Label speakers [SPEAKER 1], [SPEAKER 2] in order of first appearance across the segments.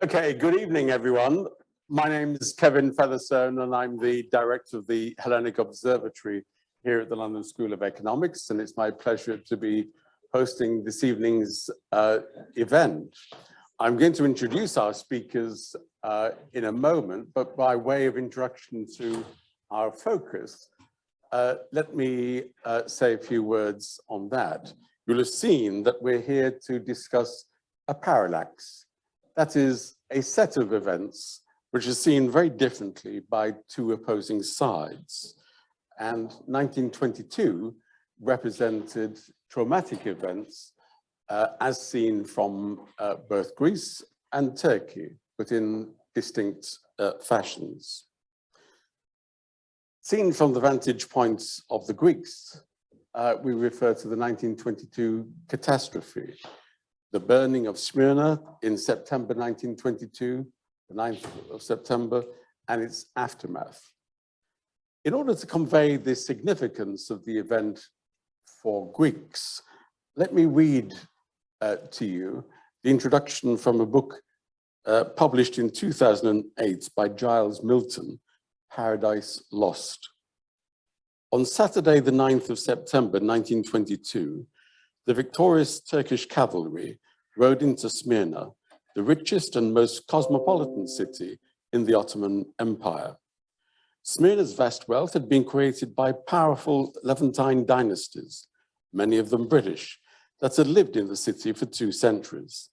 [SPEAKER 1] Okay, good evening, everyone. My name is Kevin Featherstone, and I'm the director of the Hellenic Observatory here at the London School of Economics, and it's my pleasure to be hosting this evening's event. I'm going to introduce our speakers in a moment, but by way of introduction to our focus, let me say a few words on that. You'll have seen that we're here to discuss a parallax. That is a set of events which is seen very differently by two opposing sides. And 1922 represented traumatic events as seen from both Greece and Turkey, but in distinct fashions. Seen from the vantage points of the Greeks, we refer to the 1922 catastrophe, the burning of Smyrna in September 1922, the 9th of September, and its aftermath. In order to convey the significance of the event for Greeks, let me read to you the introduction from a book published in 2008 by Giles Milton, Paradise Lost. On Saturday, the 9th of September, 1922, the victorious Turkish cavalry rode into Smyrna, the richest and most cosmopolitan city in the Ottoman Empire. Smyrna's vast wealth had been created by powerful Levantine dynasties, many of them British, that had lived in the city for 2 centuries.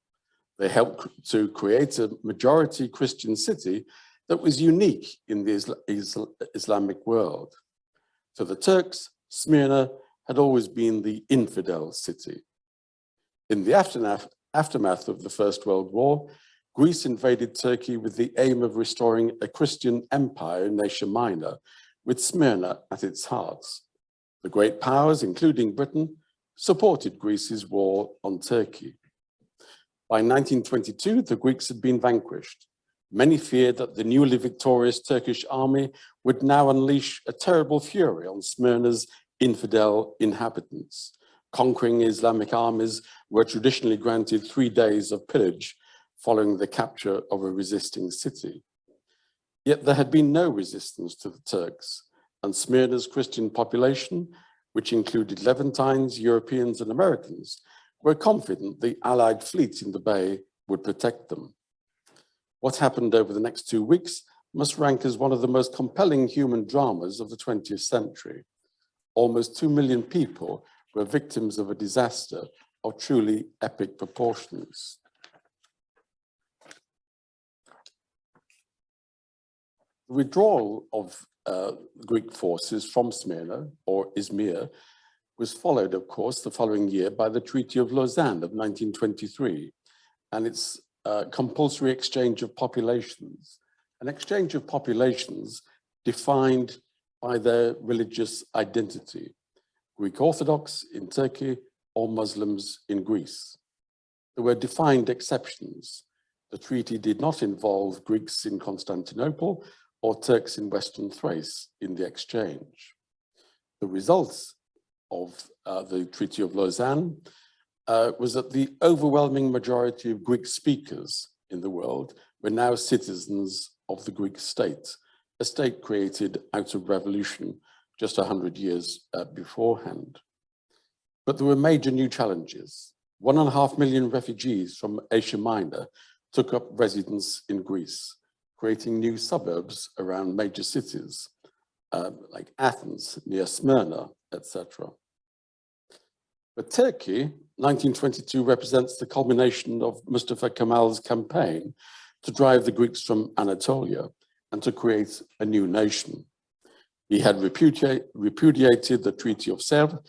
[SPEAKER 1] They helped to create a majority Christian city that was unique in the Islamic world. To the Turks, Smyrna had always been the infidel city. In the aftermath of the First World War, Greece invaded Turkey with the aim of restoring a Christian empire in Asia Minor, with Smyrna at its heart. The great powers, including Britain, supported Greece's war on Turkey. By 1922, the Greeks had been vanquished. Many feared that the newly victorious Turkish army would now unleash a terrible fury on Smyrna's infidel inhabitants. Conquering Islamic armies were traditionally granted 3 days of pillage following the capture of a resisting city. Yet there had been no resistance to the Turks, and Smyrna's Christian population, which included Levantines, Europeans, and Americans, were confident the Allied fleet in the bay would protect them. What happened over the next 2 weeks must rank as one of the most compelling human dramas of the 20th century. Almost 2 million people were victims of a disaster of truly epic proportions. The withdrawal of Greek forces from Smyrna, or Izmir, was followed, of course, the following year by the Treaty of Lausanne of 1923 and its compulsory exchange of populations, an exchange of populations defined by their religious identity, Greek Orthodox in Turkey or Muslims in Greece. There were defined exceptions. The treaty did not involve Greeks in Constantinople or Turks in Western Thrace in the exchange. The results of the Treaty of Lausanne was that the overwhelming majority of Greek speakers in the world were now citizens of the Greek state, a state created out of revolution just 100 years beforehand. But there were major new challenges. 1.5 million refugees from Asia Minor took up residence in Greece, creating new suburbs around major cities like Athens, near Smyrna, etc. But Turkey, 1922 represents the culmination of Mustafa Kemal's campaign to drive the Greeks from Anatolia and to create a new nation. He had repudiated the Treaty of Sèvres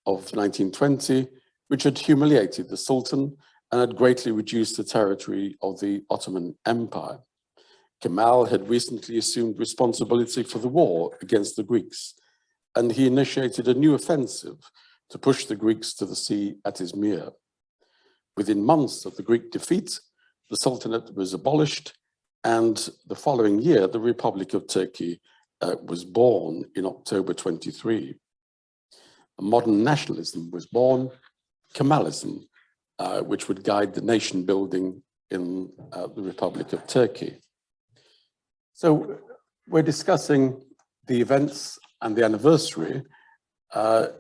[SPEAKER 1] of 1920, which had humiliated the Sultan and had greatly reduced the territory of the Ottoman Empire. Kemal had recently assumed responsibility for the war against the Greeks, and he initiated a new offensive to push the Greeks to the sea at Izmir. Within months of the Greek defeat, the Sultanate was abolished, and the following year, the Republic of Turkey was born in October 23. A modern nationalism was born, Kemalism, which would guide the nation building in the Republic of Turkey. So we're discussing the events and the anniversary, the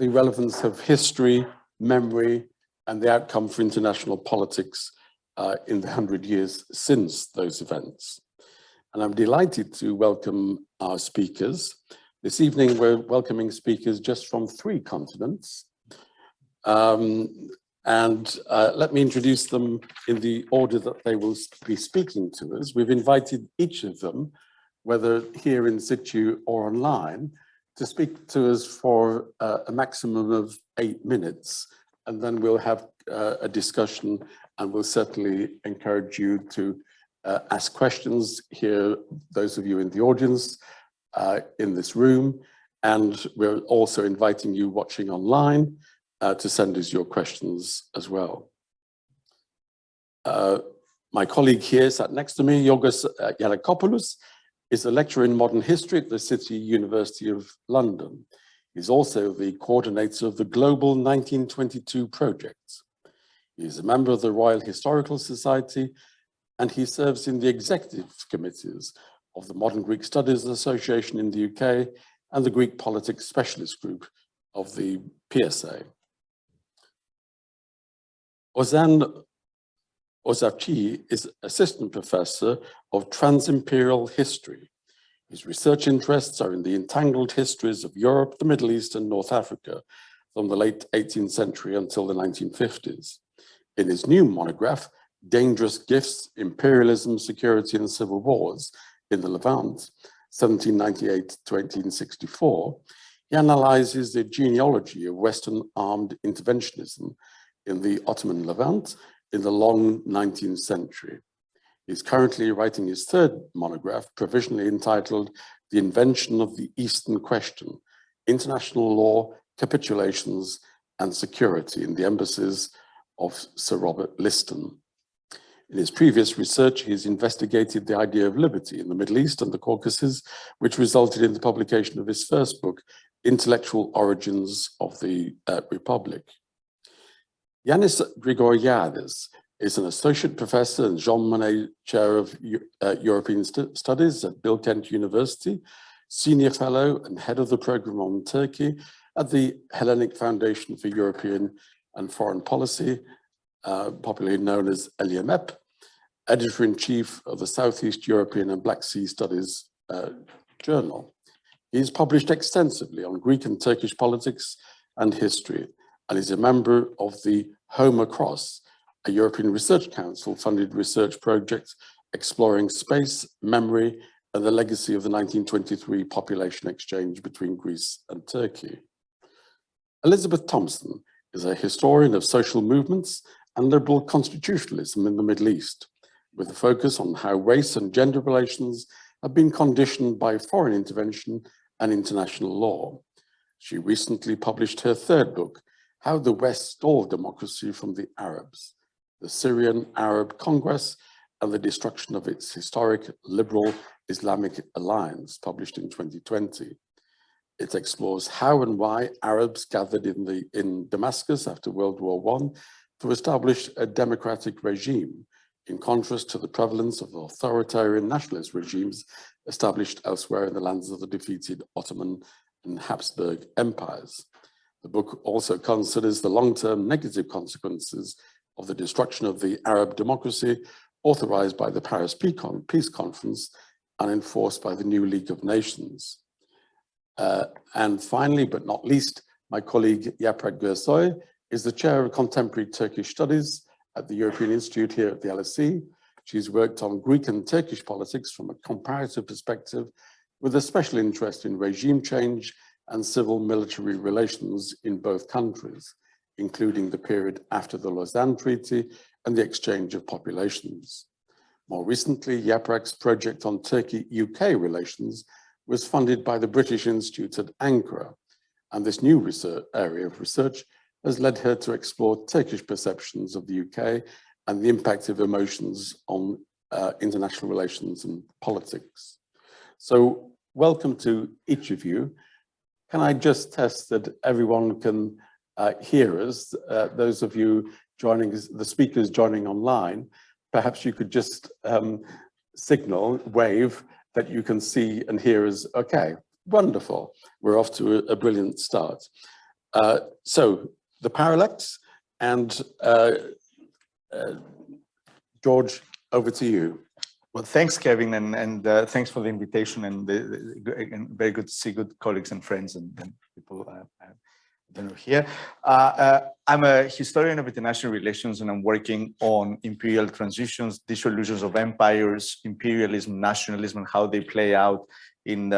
[SPEAKER 1] relevance of history, memory, and the outcome for international politics in the 100 years since those events. And I'm delighted to welcome our speakers. This evening, we're welcoming speakers just from 3 continents. Let me introduce them in the order that they will be speaking to us. We've invited each of them, whether here in situ or online, to speak to us for a maximum of 8 minutes, and then we'll have a discussion, and we'll certainly encourage you to ask questions here, those of you in the audience, in this room, and we're also inviting you watching online to send us your questions as well. My colleague here sat next to me, Giorgos Giannakopoulos, is a lecturer in modern history at the City University of London. He's also the coordinator of the Global 1922 Project. He's a member of the Royal Historical Society, and he serves in the executive committees of the Modern Greek Studies Association in the UK and the Greek Politics Specialist Group of the PSA. Ozan Ozavci is Assistant Professor of Transimperial History. His research interests are in the entangled histories of Europe, the Middle East, and North Africa from the late 18th century until the 1950s. In his new monograph, Dangerous Gifts, Imperialism, Security, and Civil Wars in the Levant, 1798 to 1864, he analyzes the genealogy of Western armed interventionism in the Ottoman Levant in the long 19th century. He's currently writing his 3rd monograph, provisionally entitled The Invention of the Eastern Question, International Law, Capitulations, and Security in the Embassies of Sir Robert Liston. In his previous research, he's investigated the idea of liberty in the Middle East and the Caucasus, which resulted in the publication of his first book, Intellectual Origins of the Republic. Ioannis Grigoriadis is an associate professor and Jean Monnet Chair of European Studies at Bilkent University, senior fellow and head of the program on Turkey at the Hellenic Foundation for European and Foreign Policy, popularly known as ELIAMEP, editor-in-chief of the Southeast European and Black Sea Studies journal. He's published extensively on Greek and Turkish politics and history, and is a member of the Home Across, a European Research Council-funded research project exploring space, memory, and the legacy of the 1923 population exchange between Greece and Turkey. Elizabeth Thompson is a historian of social movements and liberal constitutionalism in the Middle East, with a focus on how race and gender relations have been conditioned by foreign intervention and international law. She recently published her 3rd book, How the West Stole Democracy from the Arabs, the Syrian Arab Congress and the Destruction of its Historic Liberal Islamic Alliance, published in 2020. It explores how and why Arabs gathered in Damascus after World War I to establish a democratic regime, in contrast to the prevalence of authoritarian nationalist regimes established elsewhere in the lands of the defeated Ottoman and Habsburg empires. The book also considers the long-term negative consequences of the destruction of the Arab democracy authorized by the Paris Peace Conference and enforced by the new League of Nations. And finally, but not least, my colleague Yaprak Gürsoy is the chair of Contemporary Turkish Studies at the European Institute here at the LSE. She's worked on Greek and Turkish politics from a comparative perspective, with a special interest in regime change and civil-military relations in both countries, including the period after the Lausanne Treaty and the exchange of populations. More recently, Yaprak's project on Turkey-UK relations was funded by the British Institute at Ankara, and this new area of research has led her to explore Turkish perceptions of the UK and the impact of emotions on international relations and politics. So welcome to each of you. Can I just test that everyone can hearers, those of you joining, the speakers joining online, perhaps you could just signal, wave, that you can see and hear us. Okay, wonderful. We're off to a brilliant start. So the Parallax, and George, over to you.
[SPEAKER 2] Well, thanks, Kevin, and thanks for the invitation, and very good to see good colleagues and friends and people here. I'm a historian of international relations, and I'm working on imperial transitions, dissolutions of empires, imperialism, nationalism, and how they play out in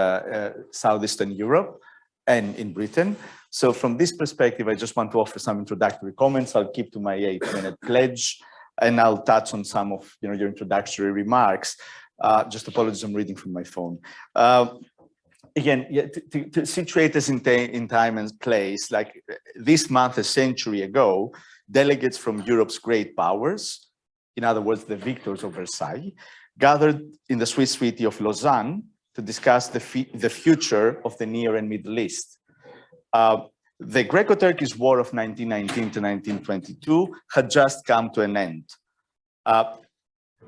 [SPEAKER 2] Southeastern Europe and in Britain. So from this perspective, I just want to offer some introductory comments. I'll keep to my 8-minute pledge, and I'll touch on some of your introductory remarks. Just apologies, I'm reading from my phone. Again, to situate us in time and place, like this month, a century ago, delegates from Europe's great powers, in other words, the victors of Versailles, gathered in the Swiss city of Lausanne to discuss the future of the Near and Middle East. The Greco Turkish War of 1919 to 1922 had just come to an end.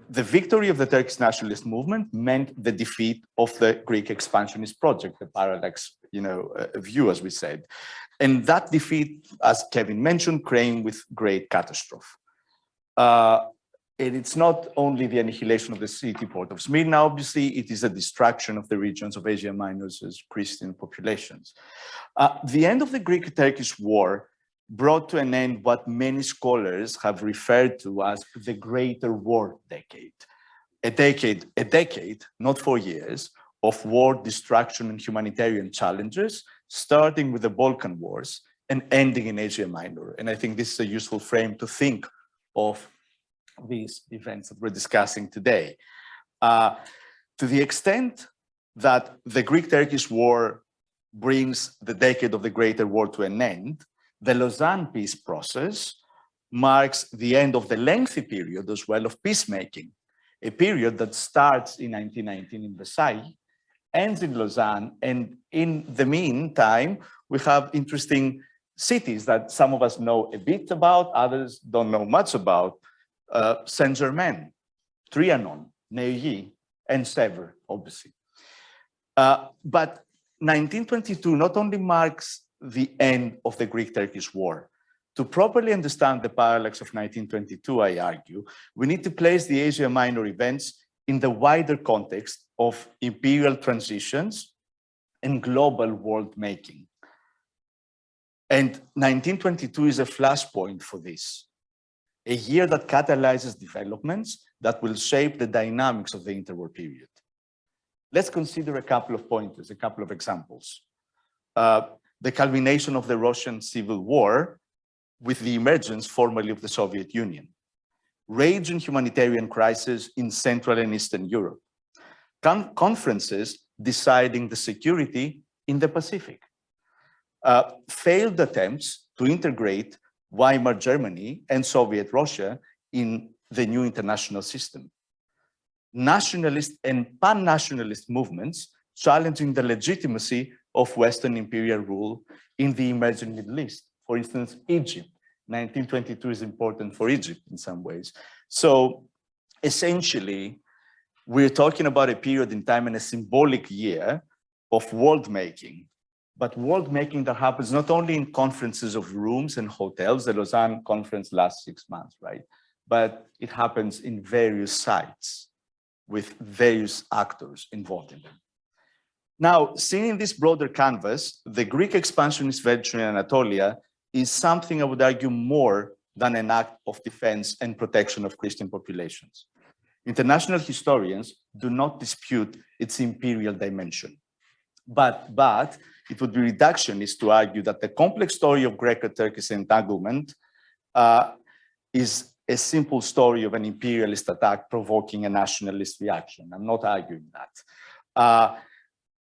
[SPEAKER 2] The victory of the Turkish nationalist movement meant the defeat of the Greek expansionist project, the Parallax, view, as we said. And that defeat, as Kevin mentioned, came with great catastrophe. And it's not only the annihilation of the city port of Smyrna, obviously, it is a destruction of the regions of Asia Minor's Christian populations. The end of the Greek-Turkish War brought to an end what many scholars have referred to as the Greater War Decade. A decade, not 4 years, of war, destruction, and humanitarian challenges, starting with the Balkan Wars and ending in Asia Minor. And I think this is a useful frame to think of these events that we're discussing today. To the extent that the Greek-Turkish War brings the decade of the Greater War to an end, the Lausanne peace process marks the end of the lengthy period as well of peacemaking, a period that starts in 1919 in Versailles, ends in Lausanne, and in the meantime, we have interesting cities that some of us know a bit about, others don't know much about, Saint-Germain, Trianon, Neuilly, and Sèvres, obviously. But 1922 not only marks the end of the Greek-Turkish War. To properly understand the parallax of 1922, I argue, we need to place the Asia Minor events in the wider context of imperial transitions and global world making. And 1922 is a flashpoint for this, a year that catalyzes developments that will shape the dynamics of the interwar period. Let's consider a couple of pointers, a couple of examples. The culmination of the Russian Civil War with the emergence formally of the Soviet Union. Raging humanitarian crisis in Central and Eastern Europe. Conferences deciding the security in the Pacific. Failed attempts to integrate Weimar Germany and Soviet Russia in the new international system. Nationalist and pan-nationalist movements challenging the legitimacy of Western imperial rule in the emerging Middle East. For instance, Egypt. 1922 is important for Egypt in some ways. So essentially, we're talking about a period in time and a symbolic year of world making, but world making that happens not only in conferences of rooms and hotels, the Lausanne conference lasts 6 months, right? But it happens in various sites with various actors involved in them. Now, seen in this broader canvas, the Greek expansionist venture in Anatolia is something I would argue more than an act of defense and protection of Christian populations. International historians do not dispute its imperial dimension. But it would be reductionist to argue that the complex story of Greco-Turkish entanglement is a simple story of an imperialist attack provoking a nationalist reaction. I'm not arguing that.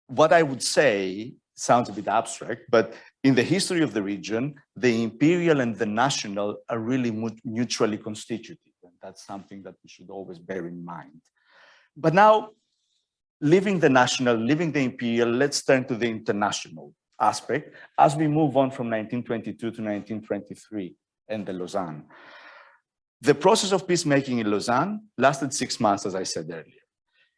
[SPEAKER 2] What I would say sounds a bit abstract, but in the history of the region, the imperial and the national are really mutually constitutive. And that's something that we should always bear in mind. But now, leaving the national, leaving the imperial, let's turn to the international. aspect as we move on from 1922 to 1923 and the Lausanne. The process of peacemaking in Lausanne lasted 6 months, as I said earlier.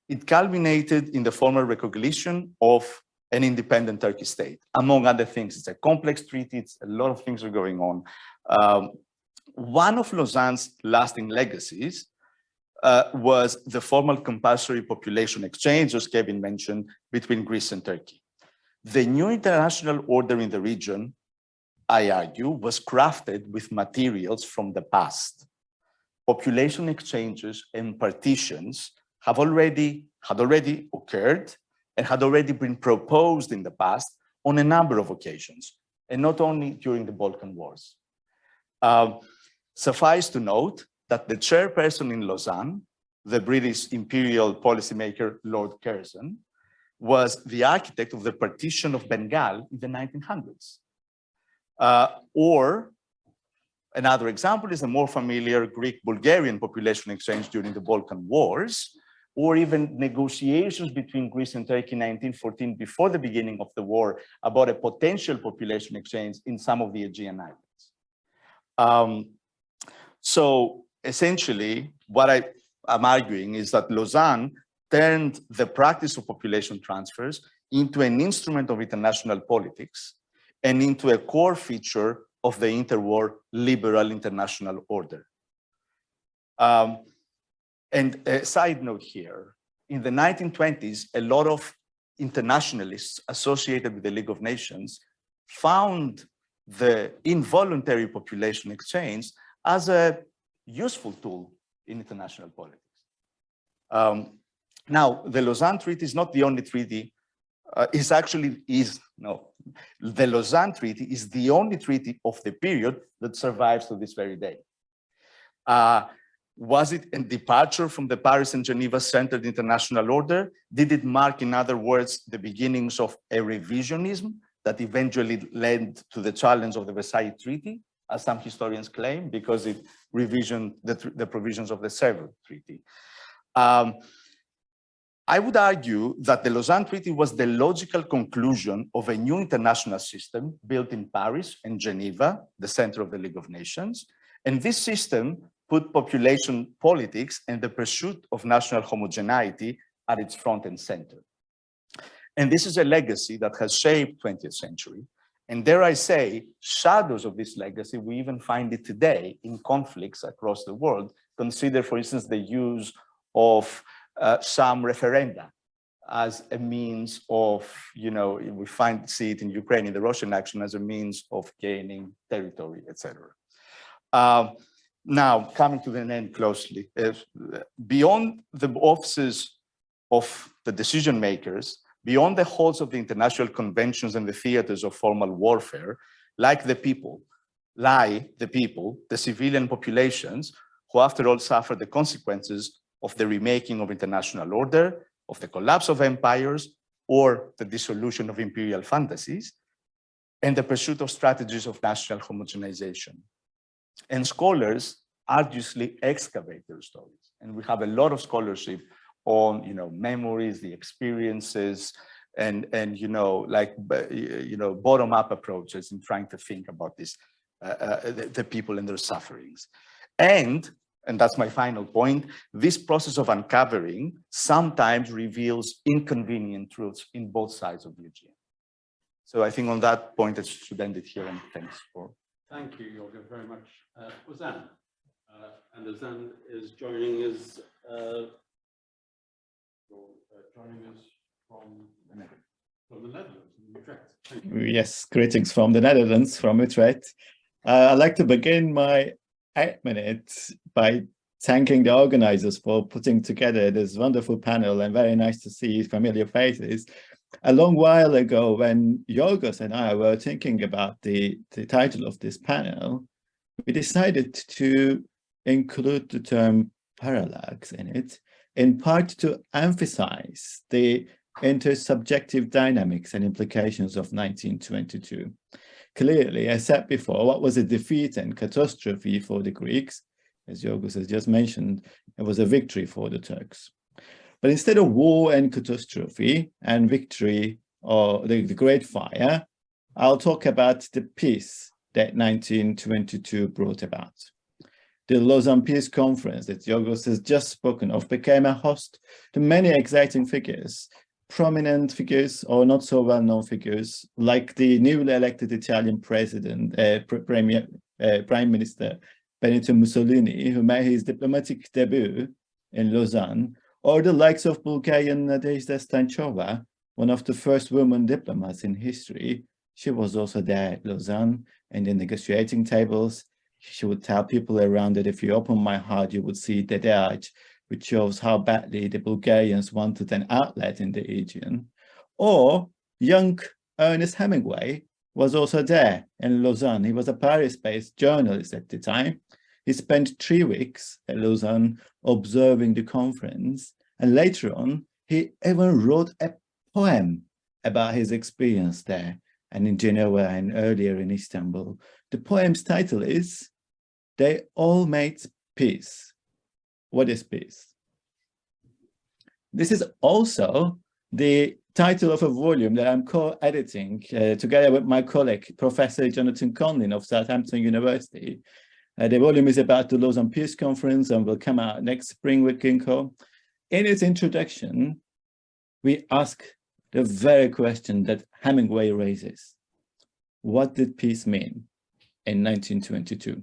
[SPEAKER 2] It culminated in the formal recognition of an independent Turkish state. Among other things, it's a complex treaty, it's a lot of things are going on. One of Lausanne's lasting legacies was the formal compulsory population exchange, as Kevin mentioned, between Greece and Turkey. The new international order in the region, I argue, was crafted with materials from the past. Population exchanges and partitions had already occurred and had already been proposed in the past on a number of occasions, and not only during the Balkan Wars. Suffice to note that the chairperson in Lausanne, the British imperial policymaker Lord Curzon, was the architect of the partition of Bengal in the 1900s. Or another example is the more familiar Greek-Bulgarian population exchange during the Balkan Wars, or even negotiations between Greece and Turkey in 1914 before the beginning of the war about a potential population exchange in some of the Aegean islands. So essentially, what I'm arguing is that Lausanne turned the practice of population transfers into an instrument of international politics and into a core feature of the interwar liberal international order. And a side note here, in the 1920s, a lot of internationalists associated with the League of Nations found the involuntary population exchange as a useful tool in international politics. Now, the Lausanne Treaty is not the only treaty. The Lausanne Treaty is the only treaty of the period that survives to this very day. Was it a departure from the Paris and Geneva centered international order? Did it mark, in other words, the beginnings of a revisionism that eventually led to the challenge of the Versailles Treaty, as some historians claim, because it revisioned the provisions of the Sèvres Treaty? I would argue that the Lausanne Treaty was the logical conclusion of a new international system built in Paris and Geneva, the center of the League of Nations. And this system put population politics and the pursuit of national homogeneity at its front and center. And this is a legacy that has shaped 20th century. And dare I say, shadows of this legacy, we even find it today in conflicts across the world. Consider, for instance, the use of some referenda as a means of, we see it in Ukraine, in the Russian action, as a means of gaining territory, etc. Now, coming to the end closely, beyond the offices of the decision makers, beyond the halls of the international conventions and the theaters of formal warfare, lie the people, the civilian populations, who after all suffer the consequences of the remaking of international order, of the collapse of empires, or the dissolution of imperial fantasies, and the pursuit of strategies of national homogenization. And scholars arduously excavate their stories. And we have a lot of scholarship on, memories, the experiences, and bottom-up approaches in trying to think about this, the people and their sufferings. And that's my final point, this process of uncovering sometimes reveals inconvenient truths in both sides of the Aegean. So I think on that point, I should end it here, and thanks for.
[SPEAKER 1] Thank you, Giorgos, very much. Ozan, and Ozan is joining us from the Netherlands, from Utrecht.
[SPEAKER 3] Yes, greetings from the Netherlands, from Utrecht. I'd like to begin my 8 minutes by thanking the organizers for putting together this wonderful panel, and very nice to see familiar faces. A long while ago, when Giorgos and I were thinking about the title of this panel, we decided to include the term parallax in it, in part to emphasize the intersubjective dynamics and implications of 1922. Clearly, as said before, what was a defeat and catastrophe for the Greeks, as Giorgos has just mentioned, it was a victory for the Turks. But instead of war and catastrophe and victory, or the Great Fire, I'll talk about the peace that 1922 brought about. The Lausanne Peace Conference that Giorgos has just spoken of became a host to many exciting figures, prominent figures or not so well-known figures, like the newly elected Italian president, Prime Minister Benito Mussolini, who made his diplomatic debut in Lausanne, or the likes of Bulgarian Nadezhda Stanchova, one of the first women diplomats in history. She was also there at Lausanne and the negotiating tables. She would tell people around that if you open my heart, you would see the Deaj, which shows how badly the Bulgarians wanted an outlet in the Aegean. Or young Ernest Hemingway was also there in Lausanne. He was a Paris-based journalist at the time. He spent 3 weeks at Lausanne observing the conference, and later on, he even wrote a poem about his experience there and in Genoa and earlier in Istanbul. The poem's title is "They All Made Peace." What is peace? This is also the title of a volume that I'm co-editing together with my colleague, Professor Jonathan Conlin of Southampton University. The volume is about the Lausanne Peace Conference and will come out next spring with Ginkgo. In its introduction, we ask the very question that Hemingway raises. What did peace mean in 1922?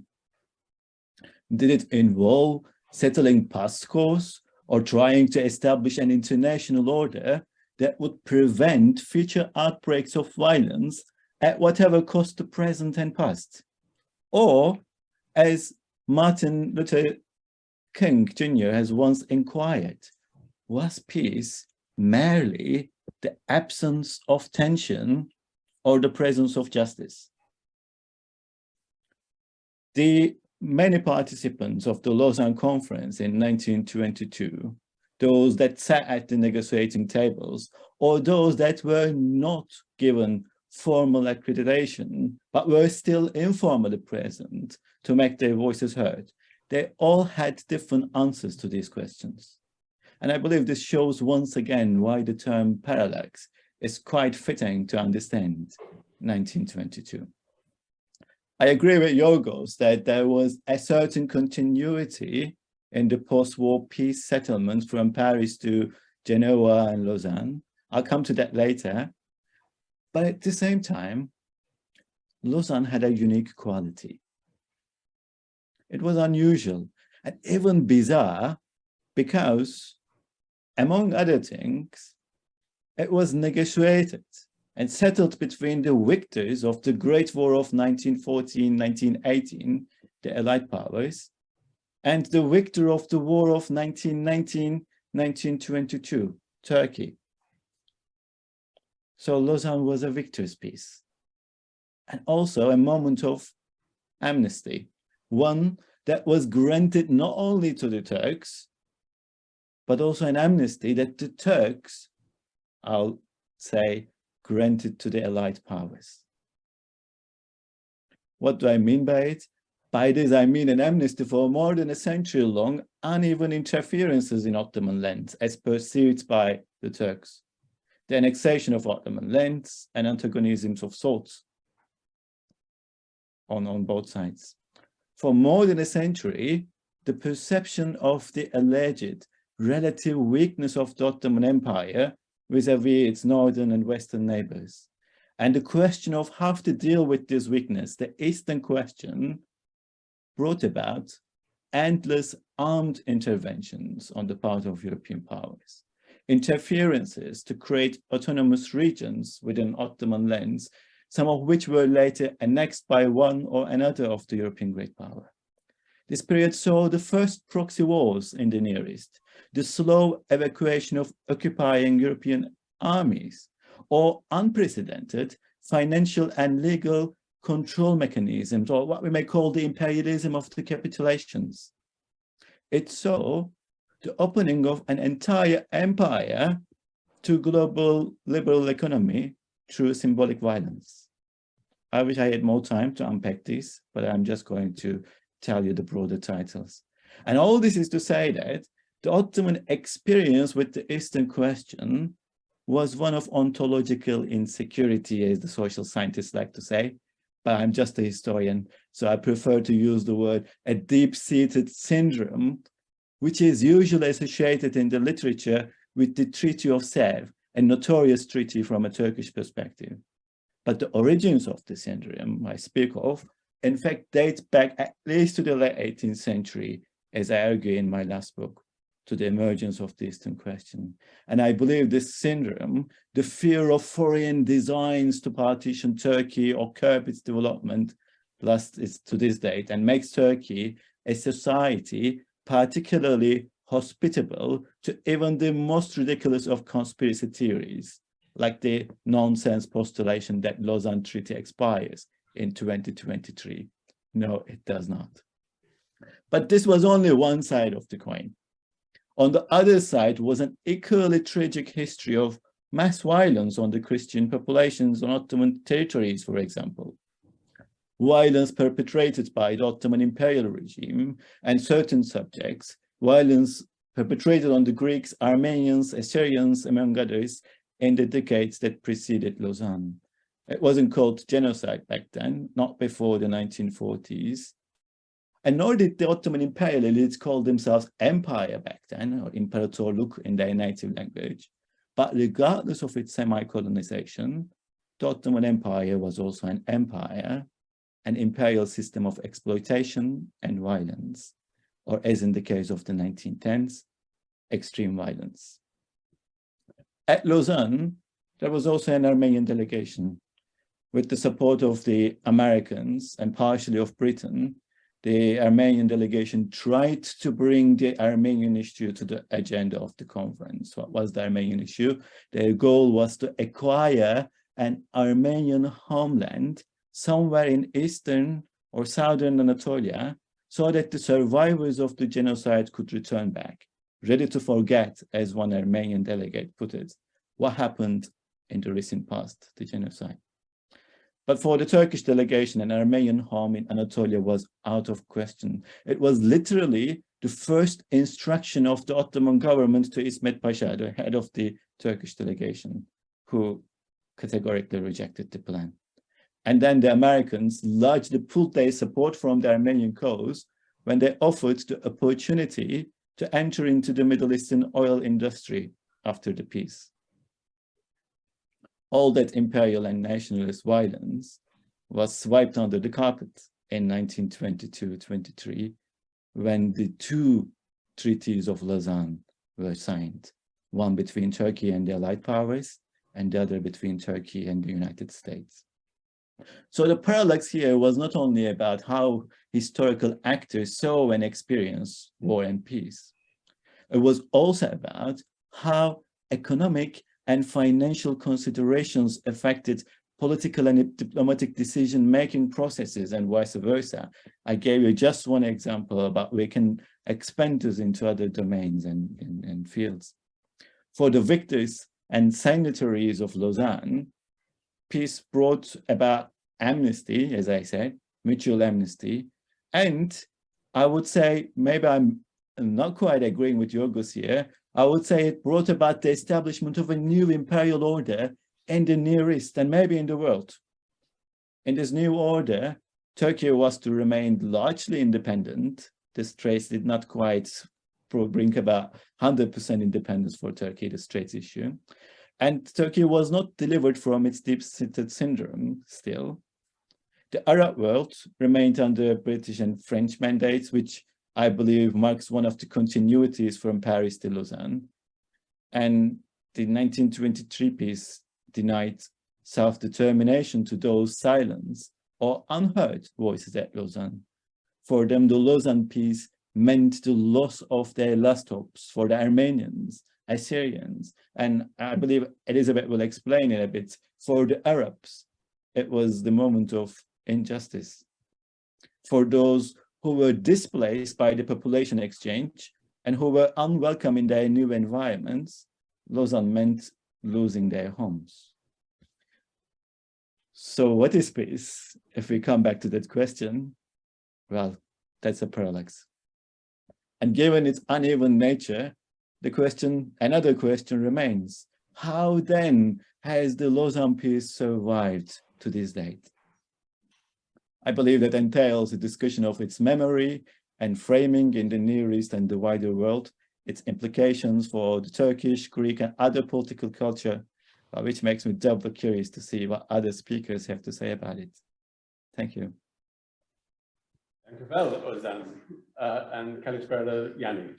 [SPEAKER 3] Did it involve settling past scores or trying to establish an international order that would prevent future outbreaks of violence at whatever cost to present and past? Or, as Martin Luther King Jr. has once inquired, was peace merely the absence of tension or the presence of justice? The many participants of the Lausanne Conference in 1922, those that sat at the negotiating tables, or those that were not given formal accreditation, but were still informally present to make their voices heard, they all had different answers to these questions. And I believe this shows once again why the term parallax is quite fitting to understand 1922. I agree with Giorgos that there was a certain continuity in the post-war peace settlements from Paris to Genoa and Lausanne. I'll come to that later. But at the same time, Lausanne had a unique quality. It was unusual and even bizarre because, among other things, it was negotiated and settled between the victors of the Great War of 1914-1918, the Allied powers, and the victor of the War of 1919-1922, Turkey. So Lausanne was a victor's peace, and also a moment of amnesty, one that was granted not only to the Turks, but also an amnesty that the Turks, I'll say, granted to the Allied powers. What do I mean by it? By this, I mean an amnesty for more than a century-long uneven interferences in Ottoman lands as pursued by the Turks, the annexation of Ottoman lands and antagonisms of sorts on both sides. For more than a century, the perception of the alleged relative weakness of the Ottoman Empire vis-à-vis its northern and western neighbors, and the question of how to deal with this weakness, the Eastern question, brought about endless armed interventions on the part of European powers, interferences to create autonomous regions within Ottoman lands, some of which were later annexed by one or another of the European great power. This period saw the first proxy wars in the Near East, the slow evacuation of occupying European armies, or unprecedented financial and legal control mechanisms, or what we may call the imperialism of the capitulations. It saw the opening of an entire empire to global liberal economy through symbolic violence. I wish I had more time to unpack this, but I'm just going to tell you the broader titles. And all this is to say that the Ottoman experience with the Eastern question was one of ontological insecurity, as the social scientists like to say, but I'm just a historian, so I prefer to use the word a deep-seated syndrome, which is usually associated in the literature with the Treaty of Sèvres, a notorious treaty from a Turkish perspective. But the origins of the syndrome I speak of, in fact, date back at least to the late 18th century, as I argue in my last book, to the emergence of the Eastern question. And I believe this syndrome, the fear of foreign designs to partition Turkey or curb its development, lasts to this date and makes Turkey a society particularly hospitable to even the most ridiculous of conspiracy theories, like the nonsense postulation that Lausanne Treaty expires in 2023. No, it does not. But this was only one side of the coin. On the other side was an equally tragic history of mass violence on the Christian populations on Ottoman territories, for example. Violence perpetrated by the Ottoman imperial regime and certain subjects, violence perpetrated on the Greeks, Armenians, Assyrians, among others, in the decades that preceded Lausanne. It wasn't called genocide back then, not before the 1940s. And nor did the Ottoman imperial elites call themselves empire back then, or imperatorluk in their native language. But regardless of its semi-colonization, the Ottoman Empire was also an empire, an imperial system of exploitation and violence, or as in the case of the 1910s, extreme violence. At Lausanne, there was also an Armenian delegation. With the support of the Americans and partially of Britain, the Armenian delegation tried to bring the Armenian issue to the agenda of the conference. What was the Armenian issue? Their goal was to acquire an Armenian homeland somewhere in eastern or southern Anatolia, so that the survivors of the genocide could return back, ready to forget, as one Armenian delegate put it, what happened in the recent past, the genocide. But for the Turkish delegation, an Armenian home in Anatolia was out of question. It was literally the first instruction of the Ottoman government to İsmet Pasha, the head of the Turkish delegation, who categorically rejected the plan. And then the Americans largely pulled their support from the Armenian cause when they offered the opportunity to enter into the Middle Eastern oil industry after the peace. All that imperial and nationalist violence was swiped under the carpet in 1922-23, when the two treaties of Lausanne were signed, one between Turkey and the Allied powers, and the other between Turkey and the United States. So the parallax here was not only about how historical actors saw and experienced war and peace. It was also about how economic and financial considerations affected political and diplomatic decision-making processes and vice versa. I gave you just one example, but we can expand this into other domains and fields. For the victors and signatories of Lausanne, peace brought about amnesty, as I said, mutual amnesty, and I would say, maybe I'm not quite agreeing with Giorgos here, I would say it brought about the establishment of a new imperial order in the Near East and maybe in the world. In this new order, Turkey was to remain largely independent. The Straits did not quite bring about 100% independence for Turkey, the Straits issue. And Turkey was not delivered from its deep-seated syndrome still. The Arab world remained under British and French mandates, which I believe marks one of the continuities from Paris to Lausanne. And the 1923 peace denied self-determination to those silenced or unheard voices at Lausanne. For them, the Lausanne peace meant the loss of their last hopes. For the Armenians, Assyrians, and I believe Elizabeth will explain it a bit, for the Arabs, it was the moment of injustice. For those who were displaced by the population exchange and who were unwelcome in their new environments, Lausanne meant losing their homes. So what is peace? If we come back to that question, well, that's a parallax. And given its uneven nature, another question remains. How then has the Lausanne Peace survived to this date? I believe that entails a discussion of its memory and framing in the Near East and the wider world, its implications for the Turkish, Greek, and other political culture, which makes me doubly curious to see what other speakers have to say about it. Thank you.
[SPEAKER 1] Dankjewel, Ozan. And Kalispera, Yanni.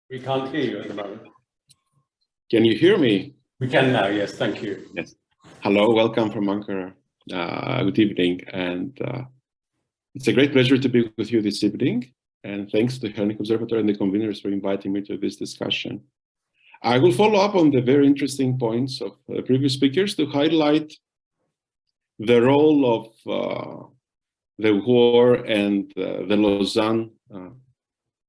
[SPEAKER 1] We can't hear you at the moment.
[SPEAKER 4] Can you hear me?
[SPEAKER 1] We can now, yes, thank you.
[SPEAKER 4] Yes. Hello, welcome from Ankara. Good evening, and it's a great pleasure to be with you this evening. And thanks to the Hellenic Observatory and the conveners for inviting me to this discussion. I will follow up on the very interesting points of previous speakers to highlight the role of the war and the Lausanne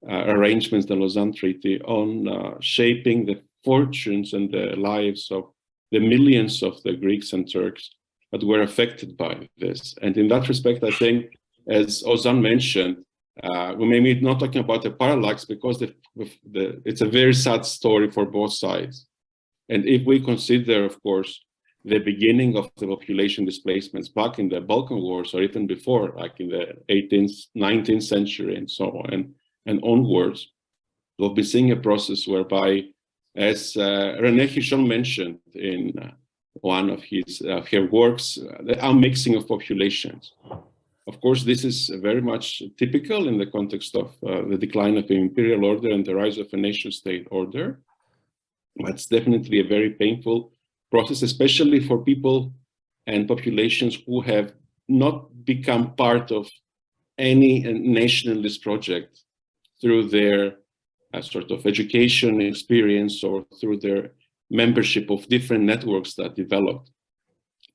[SPEAKER 4] arrangements, the Lausanne Treaty, on shaping the fortunes and the lives of the millions of the Greeks and Turks that were affected by this. And in that respect, I think, as Ozan mentioned, we may be not talking about a parallax because it's a very sad story for both sides. And if we consider, of course, the beginning of the population displacements back in the Balkan Wars, or even before, like in the 18th, 19th century and so on, and onwards, we'll be seeing a process whereby, as René Hichon mentioned in one of her works, the unmixing of populations. Of course, this is very much typical in the context of the decline of the imperial order and the rise of a nation-state order. But it's definitely a very painful process, especially for people and populations who have not become part of any nationalist project through their sort of education experience or through their membership of different networks that developed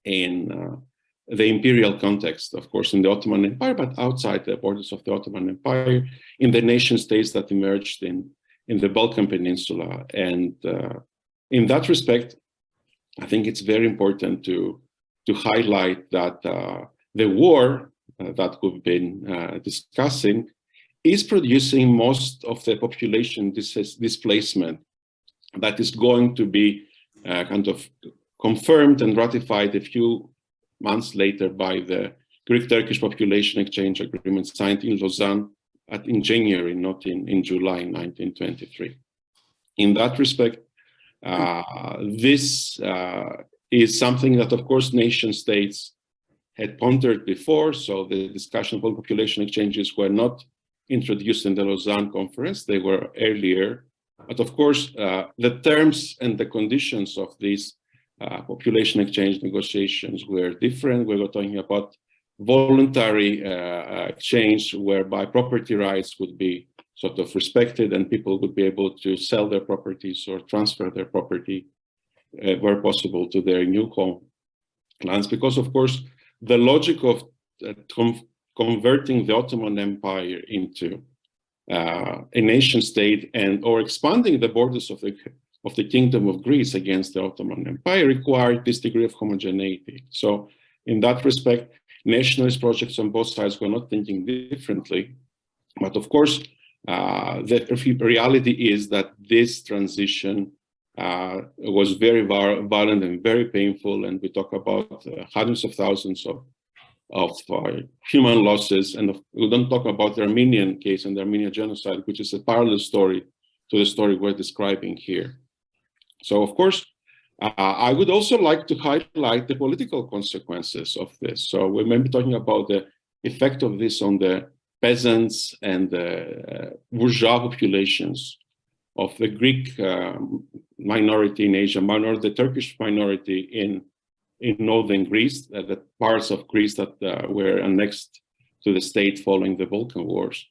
[SPEAKER 4] in the imperial context, of course, in the Ottoman Empire, but outside the borders of the Ottoman Empire, in the nation states that emerged in the Balkan Peninsula. And in that respect, I think it's very important to highlight that the war that we've been discussing is producing most of the population displacement that is going to be kind of confirmed and ratified a few months later by the Greek-Turkish population exchange agreement signed in Lausanne in January, not in July 1923. In that respect, this is something that, of course, nation states had pondered before. So the discussion of population exchanges were not introduced in the Lausanne conference. They were earlier. But of course, the terms and the conditions of these population exchange negotiations were different. We were talking about voluntary exchange whereby property rights would be sort of respected and people would be able to sell their properties or transfer their property where possible to their new homelands. Because of course, the logic of converting the Ottoman Empire into a nation state and or expanding the borders of the Kingdom of Greece against the Ottoman Empire required this degree of homogeneity. So in that respect, nationalist projects on both sides were not thinking differently. But of course, the reality is that this transition was very violent and very painful, and we talk about hundreds of thousands of human losses, and we don't talk about the Armenian case and the Armenian genocide, which is a parallel story to the story we're describing here. So, of course, I would also like to highlight the political consequences of this. So we may be talking about the effect of this on the peasants and the bourgeois populations of the Greek minority in Asia Minor, the Turkish minority in northern Greece, the parts of Greece that were annexed to the state following the Balkan Wars.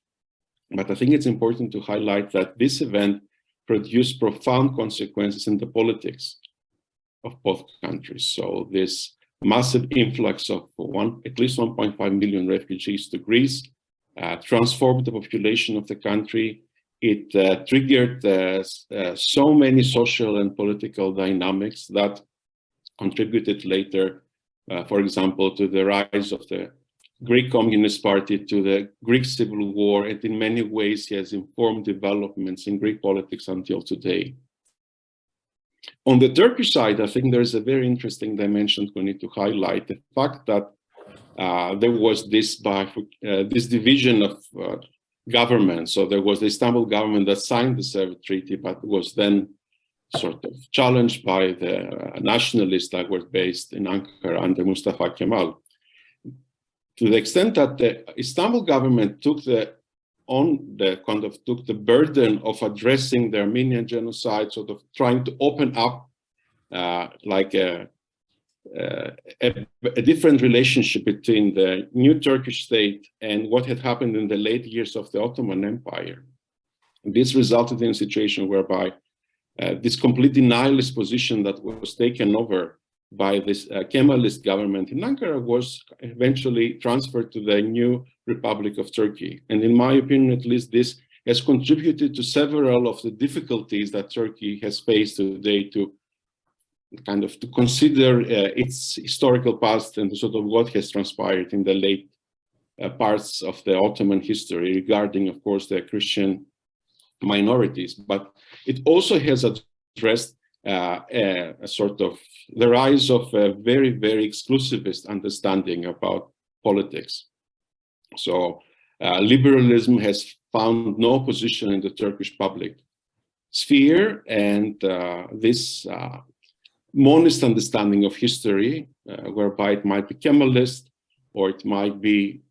[SPEAKER 4] But I think it's important to highlight that this event produced profound consequences in the politics of both countries. So this massive influx of at least 1.5 million refugees to Greece transformed the population of the country. It triggered so many social and political dynamics that contributed later, for example, to the rise of the Greek Communist Party to the Greek Civil War, and in many ways he has informed developments in Greek politics until today. On the Turkish side, I think there's a very interesting dimension we need to highlight, the fact that there was this division of government. So there was the Istanbul government that signed the Sevres Treaty, but was then sort of challenged by the nationalists that were based in Ankara under Mustafa Kemal. To the extent that the Istanbul government took the burden of addressing the Armenian genocide, sort of trying to open up like a different relationship between the new Turkish state and what had happened in the late years of the Ottoman Empire. And this resulted in a situation whereby this completely nihilist position that was taken over by this Kemalist government in Ankara was eventually transferred to the new Republic of Turkey. And in my opinion, at least, this has contributed to several of the difficulties that Turkey has faced today to kind of to consider its historical past and sort of what has transpired in the late parts of the Ottoman history regarding, of course, the Christian minorities. But it also has addressed a sort of the rise of a very, very exclusivist understanding about politics. So liberalism has found no position in the Turkish public sphere, and this monist understanding of history, whereby it might be Kemalist or it might be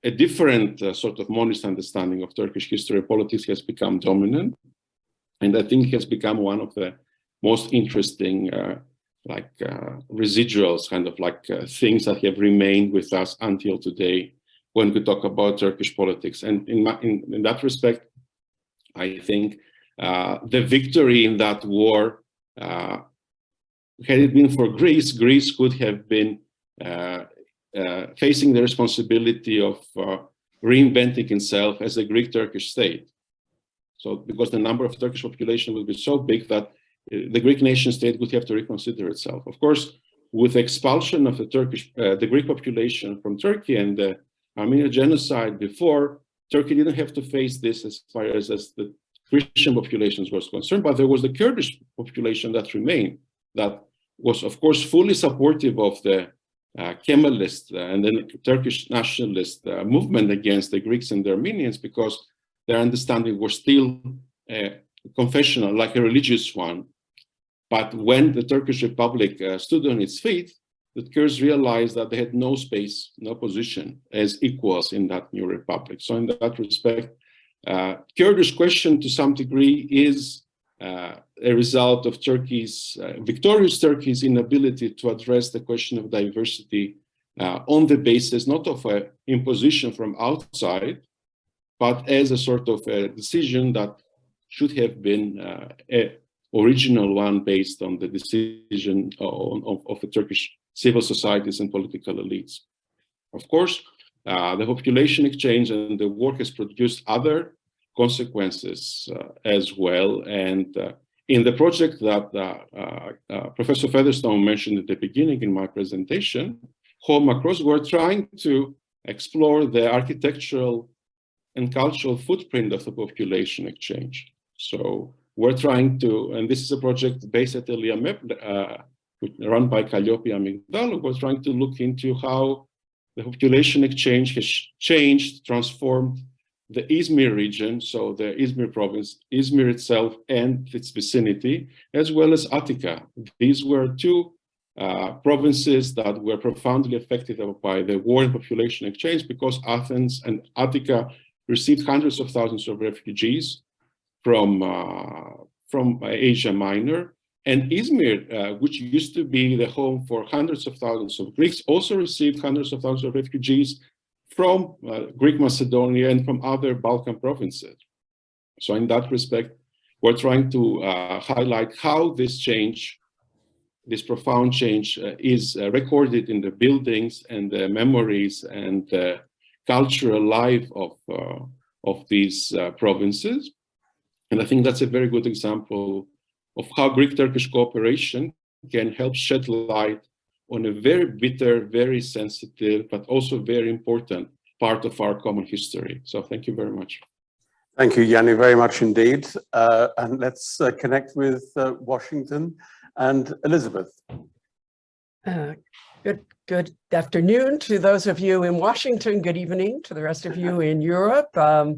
[SPEAKER 4] a different sort of monist understanding of Turkish history and politics, has become dominant. And I think it has become one of the most interesting residuals, kind of like things that have remained with us until today when we talk about Turkish politics. And in that respect, I think the victory in that war, had it been for Greece, Greece could have been facing the responsibility of reinventing itself as a Greek-Turkish state. So because the number of Turkish population will be so big that the Greek nation state would have to reconsider itself. Of course, with the expulsion of the Greek population from Turkey and the Armenian genocide before, Turkey didn't have to face this as far as the Christian populations was concerned, but there was the Kurdish population that remained, that was, of course, fully supportive of the Kemalist and then Turkish nationalist movement against the Greeks and the Armenians, because their understanding was still confessional, like a religious one. But when the Turkish Republic stood on its feet, the Kurds realized that they had no space, no position as equals in that new republic. So in that respect, Kurdish question to some degree is a result of Turkey's, victorious Turkey's inability to address the question of diversity on the basis not of an imposition from outside, but as a sort of a decision that should have been an original one based on the decision of the Turkish civil societies and political elites. Of course, the population exchange and the war has produced other consequences as well. And in the project that Professor Featherstone mentioned at the beginning in my presentation, Home Across, we're trying to explore the architectural and cultural footprint of the population exchange. So we're trying to, and this is a project based at Eliamep, run by Kalliopi Amigdalou. We're trying to look into how the population exchange has changed, transformed the Izmir region, so the Izmir province, Izmir itself and its vicinity, as well as Attica. These were two provinces that were profoundly affected by the war and population exchange, because Athens and Attica received hundreds of thousands of refugees from Asia Minor. And Izmir, which used to be the home for hundreds of thousands of Greeks, also received hundreds of thousands of refugees from Greek Macedonia and from other Balkan provinces. So in that respect, we're trying to highlight how this change, this profound change is recorded in the buildings and the memories and the cultural life of these provinces. And I think that's a very good example of how Greek-Turkish cooperation can help shed light on a very bitter, very sensitive, but also very important part of our common history. So thank you very much.
[SPEAKER 1] Thank you, Yanni, very much indeed. And let's connect with Washington and Elizabeth.
[SPEAKER 5] Good afternoon to those of you in Washington. Good evening to the rest of you in Europe. Well,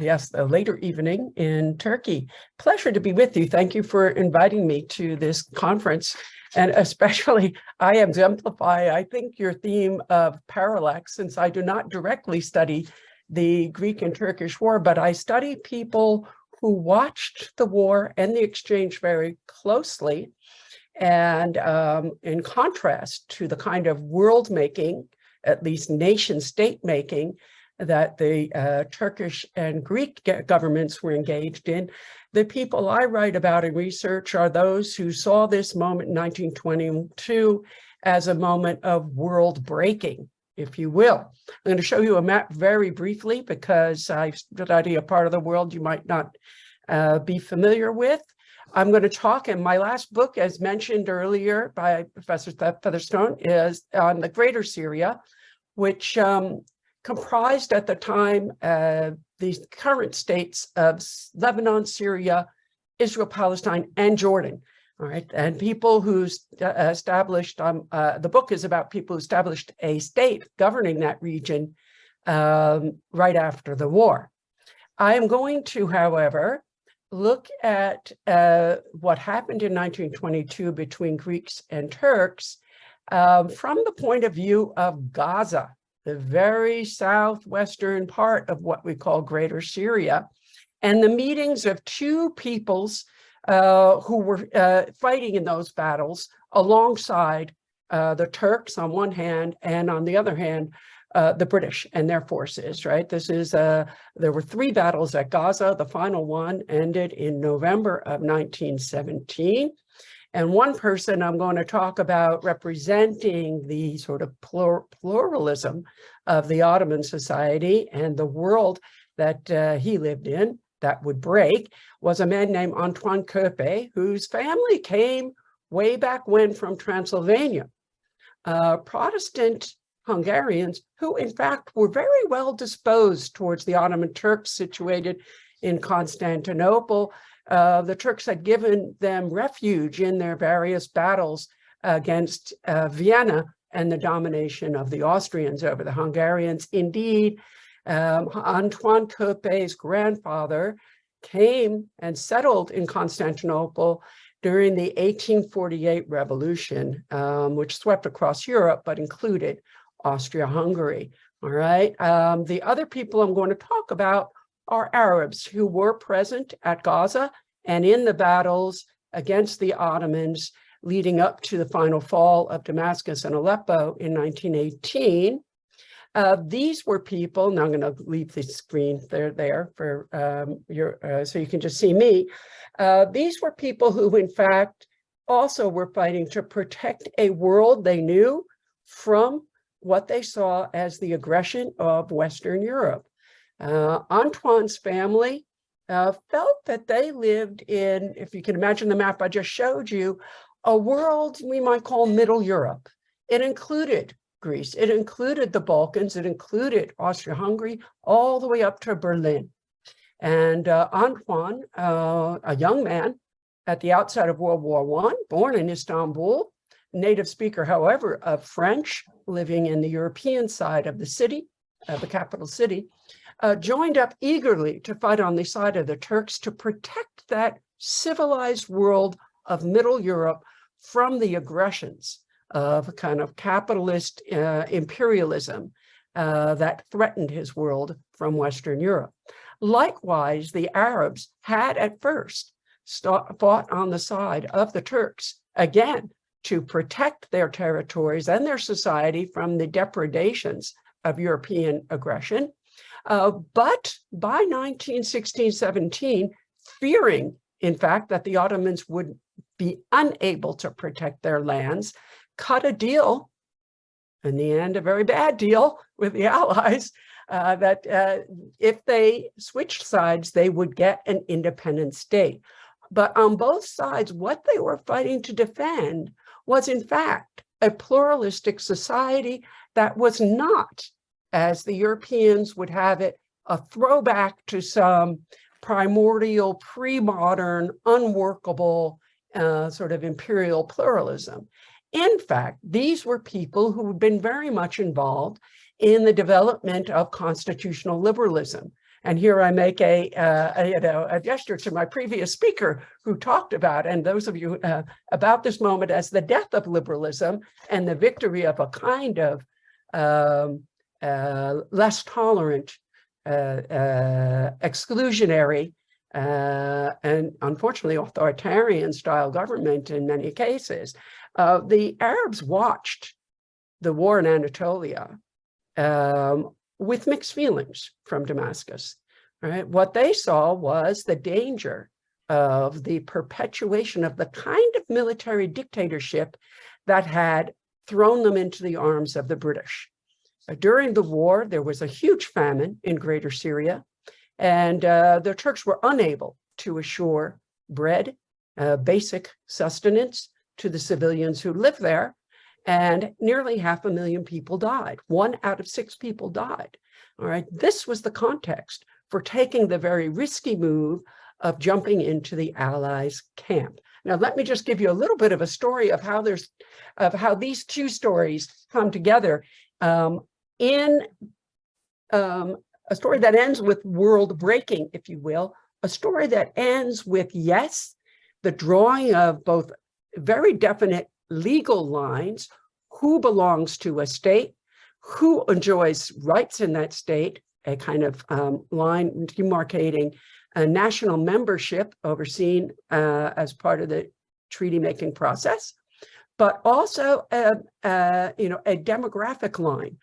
[SPEAKER 5] yes, the later evening in Turkey. Pleasure to be with you. Thank you for inviting me to this conference. And especially, I exemplify, I think, your theme of parallax, since I do not directly study the Greek and Turkish war, but I study people who watched the war and the exchange very closely. And in contrast to the kind of world making, at least nation state making, that the Turkish and Greek governments were engaged in, the people I write about in research are those who saw this moment in 1922 as a moment of world breaking, if you will. I'm going to show you a map very briefly because I study a part of the world you might not be familiar with. I'm going to talk, and my last book, as mentioned earlier by Professor Featherstone, is on the Greater Syria, which comprised at the time the current states of Lebanon, Syria, Israel, Palestine, and Jordan. All right, and people who established, the book is about people who established a state governing that region right after the war. I am going to, however, look at what happened in 1922 between Greeks and Turks from the point of view of Gaza, the very southwestern part of what we call Greater Syria, and the meetings of two peoples who were fighting in those battles alongside the Turks on one hand, and on the other hand, the British and their forces, right? This is, there were 3 battles at Gaza. The final one ended in November of 1917. And one person I'm going to talk about representing the sort of pluralism of the Ottoman society and the world that he lived in that would break was a man named Antoine Köpe, whose family came way back when from Transylvania. Protestant Hungarians who in fact were very well disposed towards the Ottoman Turks situated in Constantinople. The Turks had given them refuge in their various battles against Vienna and the domination of the Austrians over the Hungarians. Indeed, Antoine Köpe's grandfather came and settled in Constantinople during the 1848 revolution, which swept across Europe, but included Austria-Hungary. All right. The other people I'm going to talk about are Arabs who were present at Gaza and in the battles against the Ottomans leading up to the final fall of Damascus and Aleppo in 1918. These were people, now I'm going to leave the screen there for so you can just see me. These were people who, in fact, also were fighting to protect a world they knew from what they saw as the aggression of Western Europe. Antoine's family felt that they lived in, if you can imagine the map I just showed you, a world we might call Middle Europe. It included Greece, it included the Balkans, it included Austria-Hungary, all the way up to Berlin. And Antoine, a young man at the outset of World War I, born in Istanbul, native speaker, however, of French, living in the European side of the city, the capital city, joined up eagerly to fight on the side of the Turks to protect that civilized world of Middle Europe from the aggressions of a kind of capitalist imperialism that threatened his world from Western Europe. Likewise, the Arabs had at first fought on the side of the Turks, again, to protect their territories and their society from the depredations of European aggression. But by 1916-17, fearing, in fact, that the Ottomans would be unable to protect their lands, cut a deal, in the end, a very bad deal with the Allies, that if they switched sides, they would get an independent state. But on both sides, what they were fighting to defend was in fact a pluralistic society that was not, as the Europeans would have it, a throwback to some primordial, pre-modern, unworkable sort of imperial pluralism. In fact, these were people who had been very much involved in the development of constitutional liberalism. And here I make a gesture to my previous speaker who talked about, and those of you about this moment as the death of liberalism and the victory of a kind of less tolerant, exclusionary, and unfortunately authoritarian style government in many cases. The Arabs watched the war in Anatolia with mixed feelings from Damascus. Right? What they saw was the danger of the perpetuation of the kind of military dictatorship that had thrown them into the arms of the British. During the war, there was a huge famine in Greater Syria, and the Turks were unable to assure bread, basic sustenance to the civilians who lived there, and nearly 500,000 people died. 1 out of 6 people died. All right, this was the context for taking the very risky move of jumping into the Allies' camp. Now, let me just give you a little bit of a story of how these two stories come together in a story that ends with world breaking, if you will, a story that ends with, yes, the drawing of both very definite legal lines, who belongs to a state, who enjoys rights in that state, a kind of line demarcating a national membership overseen as part of the treaty-making process, but also a demographic line.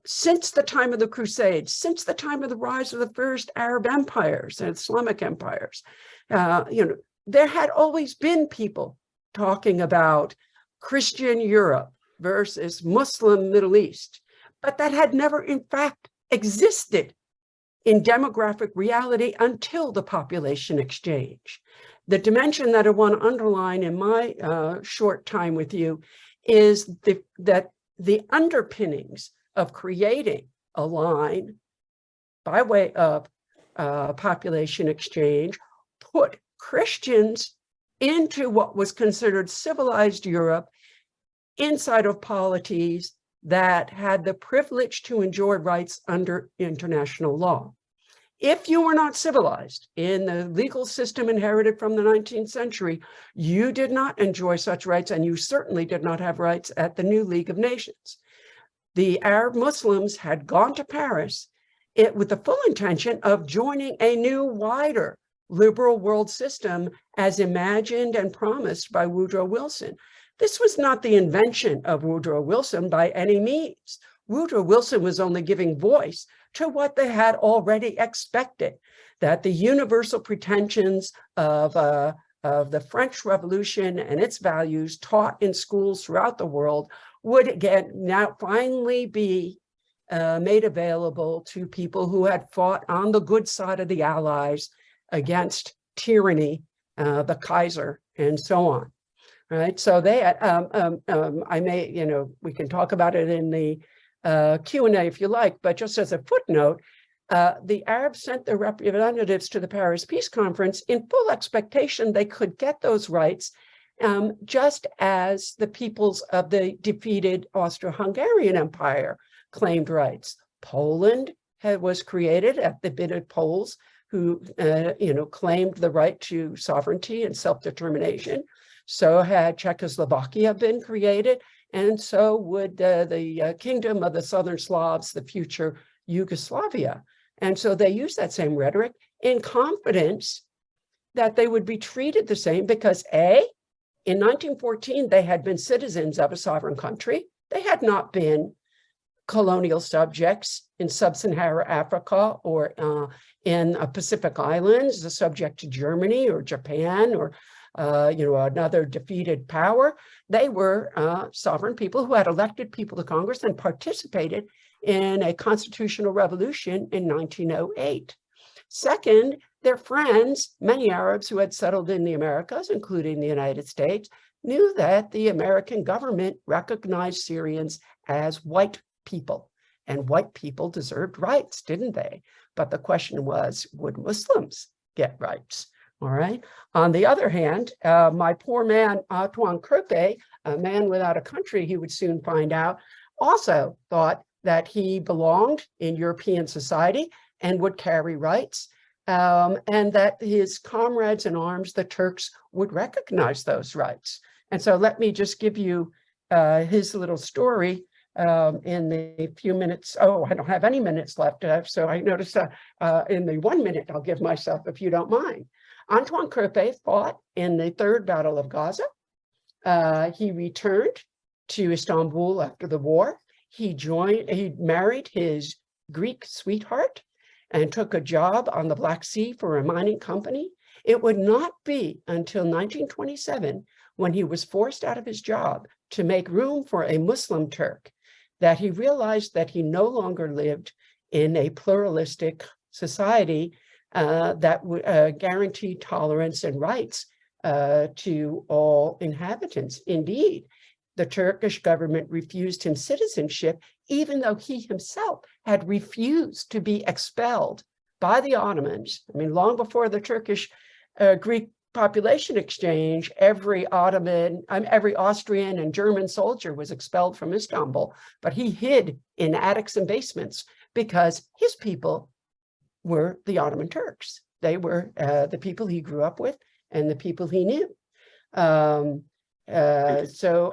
[SPEAKER 5] Since the time of the Crusades, since the time of the rise of the first Arab empires and Islamic empires, there had always been people talking about Christian Europe versus Muslim Middle East, but that had never, in fact, existed in demographic reality until the population exchange. The dimension that I want to underline in my short time with you is that the underpinnings of creating a line by way of population exchange put Christians into what was considered civilized Europe inside of polities that had the privilege to enjoy rights under international law. If you were not civilized in the legal system inherited from the 19th century, you did not enjoy such rights, and you certainly did not have rights at the new League of Nations. The Arab Muslims had gone to Paris with the full intention of joining a new, wider liberal world system as imagined and promised by Woodrow Wilson. This was not the invention of Woodrow Wilson by any means. Woodrow Wilson was only giving voice to what they had already expected, that the universal pretensions of the French Revolution and its values taught in schools throughout the world would again now finally be made available to people who had fought on the good side of the Allies against tyranny, the Kaiser, and so on. Right. So they had, we can talk about it in the Q&A if you like, but just as a footnote, the Arabs sent their representatives to the Paris Peace Conference in full expectation they could get those rights, just as the peoples of the defeated Austro-Hungarian Empire claimed rights. Poland was created at the bid of Poles who, claimed the right to sovereignty and self-determination. So had Czechoslovakia been created, and so would the Kingdom of the Southern Slavs, the future Yugoslavia. And so they used that same rhetoric in confidence that they would be treated the same because A, in 1914, they had been citizens of a sovereign country. They had not been colonial subjects in sub-Saharan Africa or in Pacific Islands, subject to Germany or Japan or another defeated power. They were sovereign people who had elected people to Congress and participated in a constitutional revolution in 1908. Second, their friends, many Arabs who had settled in the Americas, including the United States, knew that the American government recognized Syrians as white people, and white people deserved rights, didn't they? But the question was, would Muslims get rights? All right. On the other hand, my poor man, Antoine Crépé, a man without a country, he would soon find out, also thought that he belonged in European society and would carry rights, and that his comrades in arms, the Turks, would recognize those rights. And so let me just give you his little story in the few minutes. Oh, I don't have any minutes left. So I noticed in the 1 minute I'll give myself, if you don't mind. Antoine Crépé fought in the Third Battle of Gaza. He returned to Istanbul after the war. He married his Greek sweetheart and took a job on the Black Sea for a mining company. It would not be until 1927, when he was forced out of his job to make room for a Muslim Turk, that he realized that he no longer lived in a pluralistic society that would guarantee tolerance and rights to all inhabitants. Indeed, the Turkish government refused him citizenship, even though he himself had refused to be expelled by the Ottomans. I mean, long before the Turkish-Greek population exchange, every Austrian and German soldier was expelled from Istanbul, but he hid in attics and basements because his people were the Ottoman Turks. They were the people he grew up with and the people he knew. So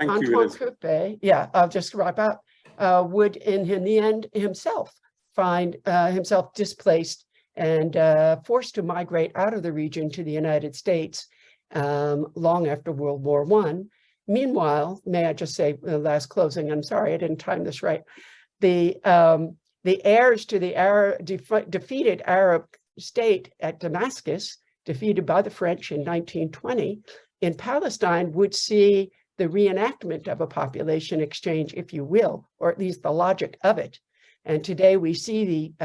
[SPEAKER 5] Antoine Crépé, yeah, I'll just wrap up, would in the end himself find himself displaced and forced to migrate out of the region to the United States long after World War I. Meanwhile, may I just say, last closing, I'm sorry, I didn't time this right. The heirs to the defeated Arab state at Damascus, defeated by the French in 1920, in Palestine would see the reenactment of a population exchange, if you will, or at least the logic of it. And today we see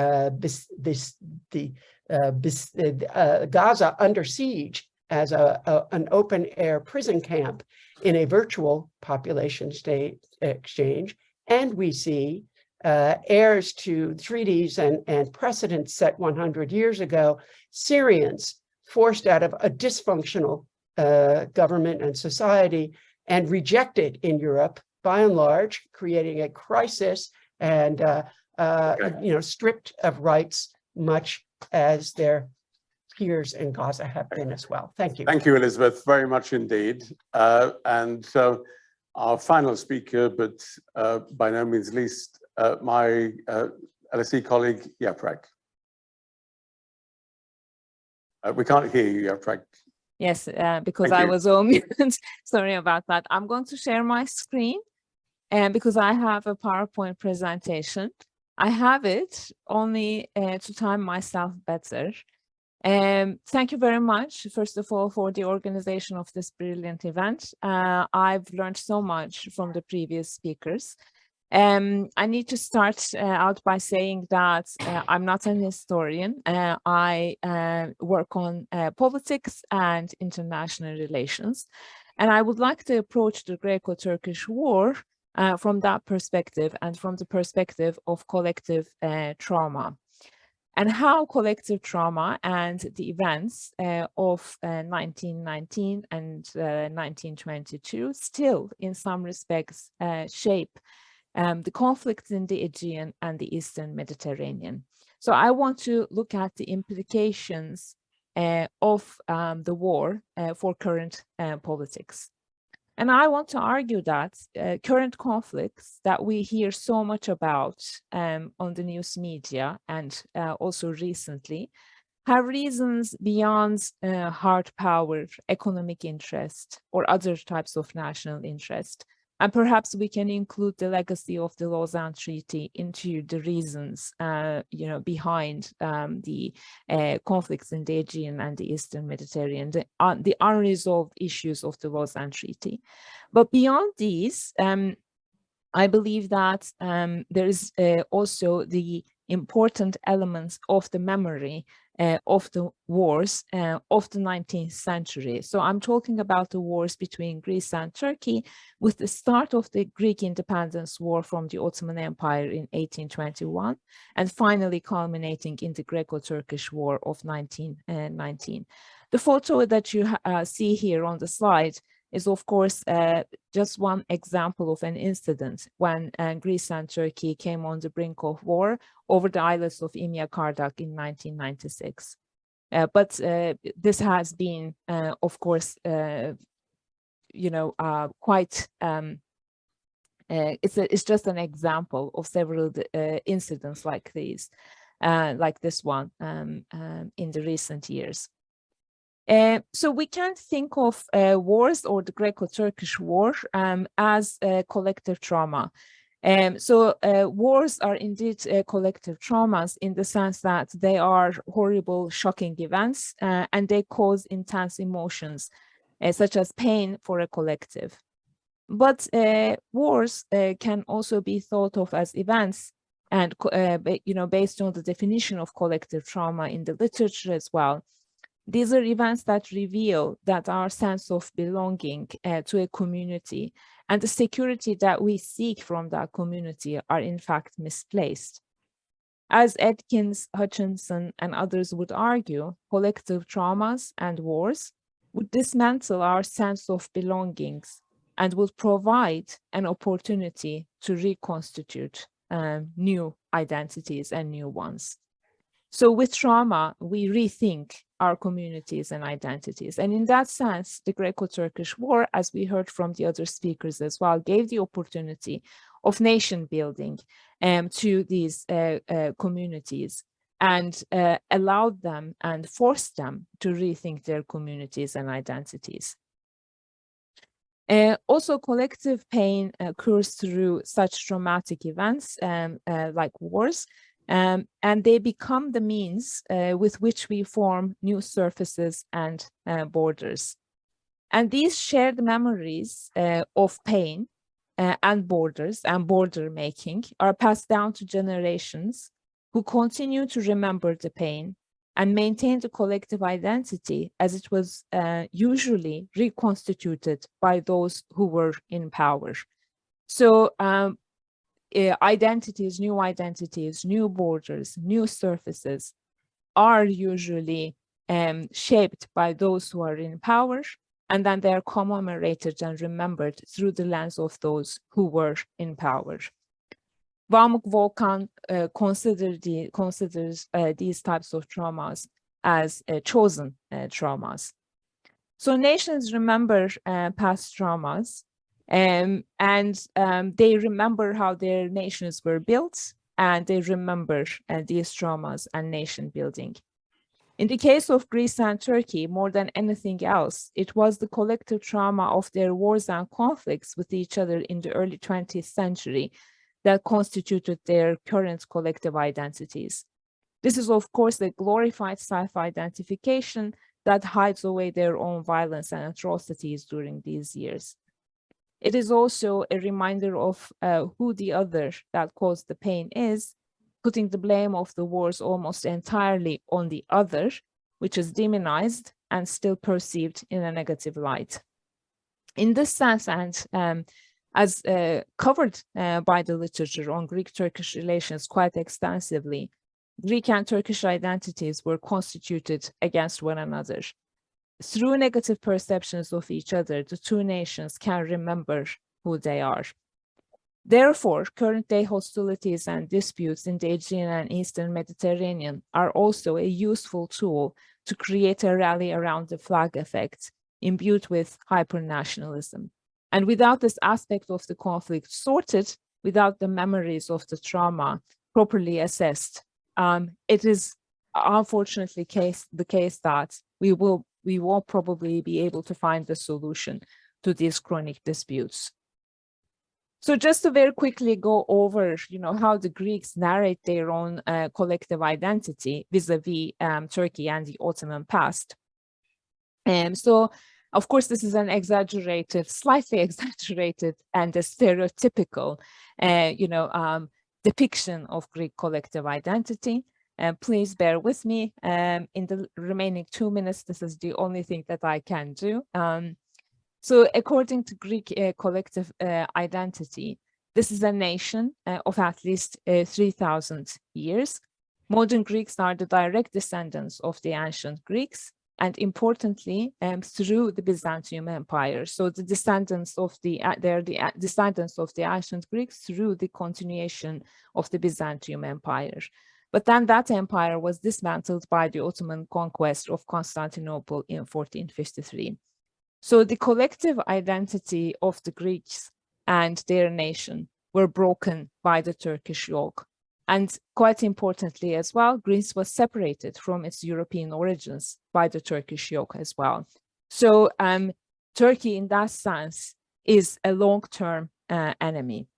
[SPEAKER 5] Gaza under siege as an open air prison camp in a virtual population state exchange. And we see heirs to treaties and precedents set 100 years ago, Syrians forced out of a dysfunctional government and society and rejected in Europe, by and large, creating a crisis and stripped of rights, much as their peers in Gaza have been as well. Thank you.
[SPEAKER 1] Thank you, Elizabeth, very much indeed. And so our final speaker, but by no means least, my LSE colleague, Yaprak. We can't hear you, Yaprak.
[SPEAKER 6] Yes, because
[SPEAKER 1] Thank
[SPEAKER 6] I
[SPEAKER 1] you.
[SPEAKER 6] was on mute. Sorry about that. I'm going to share my screen, and because I have a PowerPoint presentation. I have it only to time myself better. Thank you very much, first of all, for the organization of this brilliant event. I've learned so much from the previous speakers. I need to start out by saying that I'm not an historian. I work on politics and international relations. And I would like to approach the Greco-Turkish War from that perspective and from the perspective of collective trauma. And how collective trauma and the events of 1919 and 1922 still, in some respects, shape the conflicts in the Aegean and the Eastern Mediterranean. So I want to look at the implications of the war for current politics. And I want to argue that current conflicts that we hear so much about on the news media and also recently have reasons beyond hard power, economic interest, or other types of national interest. And perhaps we can include the legacy of the Lausanne Treaty into the reasons, behind the conflicts in the Aegean and the Eastern Mediterranean, the unresolved issues of the Lausanne Treaty. But beyond these, I believe that there is also the important elements of the memory of the wars of the 19th century. So I'm talking about the wars between Greece and Turkey, with the start of the Greek independence war from the Ottoman Empire in 1821, and finally culminating in the Greco-Turkish War of 1919. The photo that you see here on the slide is, of course, just one example of an incident when Greece and Turkey came on the brink of war over the islets of Imya Kardak in 1996. But this has been, of course, quite, it's just an example of several incidents like these, like this one in the recent years. So we can think of wars or the Greco-Turkish War as collective trauma. So wars are indeed collective traumas in the sense that they are horrible, shocking events, and they cause intense emotions, such as pain for a collective. But wars can also be thought of as events, and based on the definition of collective trauma in the literature as well. These are events that reveal that our sense of belonging to a community and the security that we seek from that community are in fact misplaced. As Atkins, Hutchinson, and others would argue, collective traumas and wars would dismantle our sense of belongings and would provide an opportunity to reconstitute new identities and new ones. So with trauma, we rethink our communities and identities. And in that sense, the Greco-Turkish War, as we heard from the other speakers as well, gave the opportunity of nation building to these communities and allowed them and forced them to rethink their communities and identities. Also, collective pain occurs through such traumatic events like wars, and they become the means with which we form new surfaces and borders. And these shared memories of pain and borders and border making are passed down to generations who continue to remember the pain and maintain the collective identity as it was usually reconstituted by those who were in power. So identities, new borders, new surfaces are usually shaped by those who are in power, and then they are commemorated and remembered through the lens of those who were in power. Vamuk Volkan considers these types of traumas as chosen traumas. So nations remember past traumas, and they remember how their nations were built, and they remember these traumas and nation building. In the case of Greece and Turkey, more than anything else, it was the collective trauma of their wars and conflicts with each other in the early 20th century that constituted their current collective identities. This is, of course, a glorified self-identification that hides away their own violence and atrocities during these years. It is also a reminder of who the other that caused the pain is, putting the blame of the wars almost entirely on the other, which is demonized and still perceived in a negative light. In this sense, and as covered by the literature on Greek-Turkish relations quite extensively, Greek and Turkish identities were constituted against one another. Through negative perceptions of each other, the two nations can remember who they are. Therefore, current-day hostilities and disputes in the Aegean and Eastern Mediterranean are also a useful tool to create a rally around the flag effect, imbued with hyper-nationalism. And without this aspect of the conflict sorted, without the memories of the trauma properly assessed, it is unfortunately the case that we won't probably be able to find the solution to these chronic disputes. So just to very quickly go over, how the Greeks narrate their own collective identity vis-a-vis Turkey and the Ottoman past. So, of course, this is an exaggerated, slightly exaggerated and a stereotypical, depiction of Greek collective identity. Please bear with me. In the remaining 2 minutes, this is the only thing that I can do. So according to Greek collective identity, this is a nation of at least 3,000 years. Modern Greeks are the direct descendants of the ancient Greeks, and importantly, through the Byzantium Empire. So the descendants of they're the descendants of the ancient Greeks through the continuation of the Byzantium Empire. But then that empire was dismantled by the Ottoman conquest of Constantinople in 1453. So the collective identity of the Greeks and their nation were broken by the Turkish yoke. And quite importantly as well, Greece was separated from its European origins by the Turkish yoke as well. So Turkey in that sense is a long-term enemy.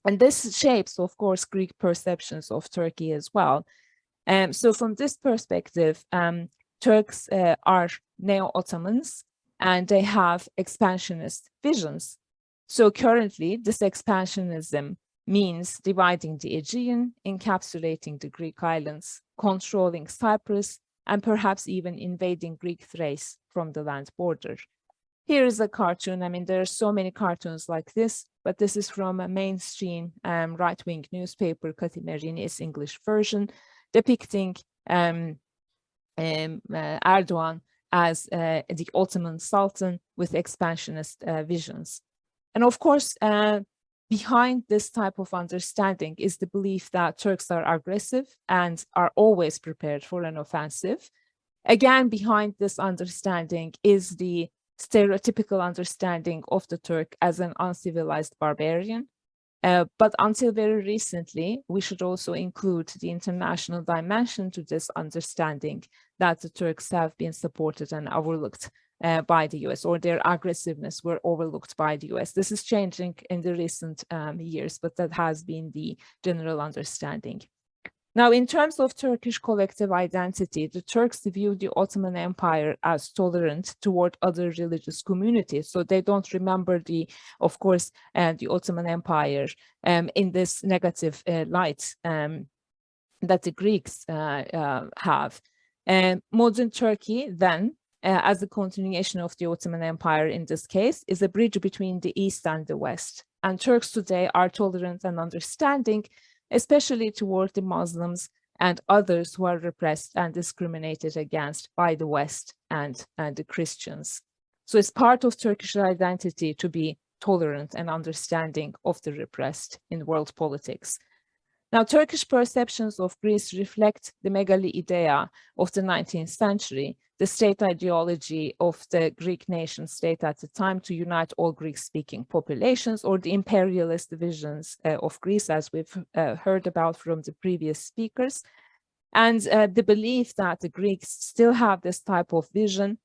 [SPEAKER 6] And this shapes, of course, Greek perceptions of Turkey as well. So from this perspective, Turks are neo-Ottomans and they have expansionist visions. So currently, this expansionism means dividing the Aegean, encapsulating the Greek islands, controlling Cyprus, and perhaps even invading Greek Thrace from the land border. Here is a cartoon. I mean, there are so many cartoons like this, but this is from a mainstream right-wing newspaper, Katimeri's English version, depicting Erdogan as the Ottoman Sultan with expansionist visions. And of course, behind this type of understanding is the belief that Turks are aggressive and are always prepared for an offensive. Again, behind this understanding is the stereotypical understanding of the Turk as an uncivilized barbarian. But until very recently, we should also include the international dimension to this understanding that the Turks have been supported and overlooked by the US, or their aggressiveness were overlooked by the US. This is changing in the recent years, but that has been the general understanding. Now, in terms of Turkish collective identity, the Turks view the Ottoman Empire as tolerant toward other religious communities. So they don't remember of course, the Ottoman Empire in this negative light that the Greeks have. Modern Turkey then, as a continuation of the Ottoman Empire in this case, is a bridge between the East and the West. And Turks today are tolerant and understanding, especially toward the Muslims and others who are repressed and discriminated against by the West and the Christians. So it's part of Turkish identity to be tolerant and understanding of the repressed in world politics. Now, Turkish perceptions of Greece reflect the megali idea of the 19th century, the state ideology of the Greek nation state at the time to unite all Greek-speaking populations, or the imperialist visions of Greece, as we've heard about from the previous speakers. And the belief that the Greeks still have this type of vision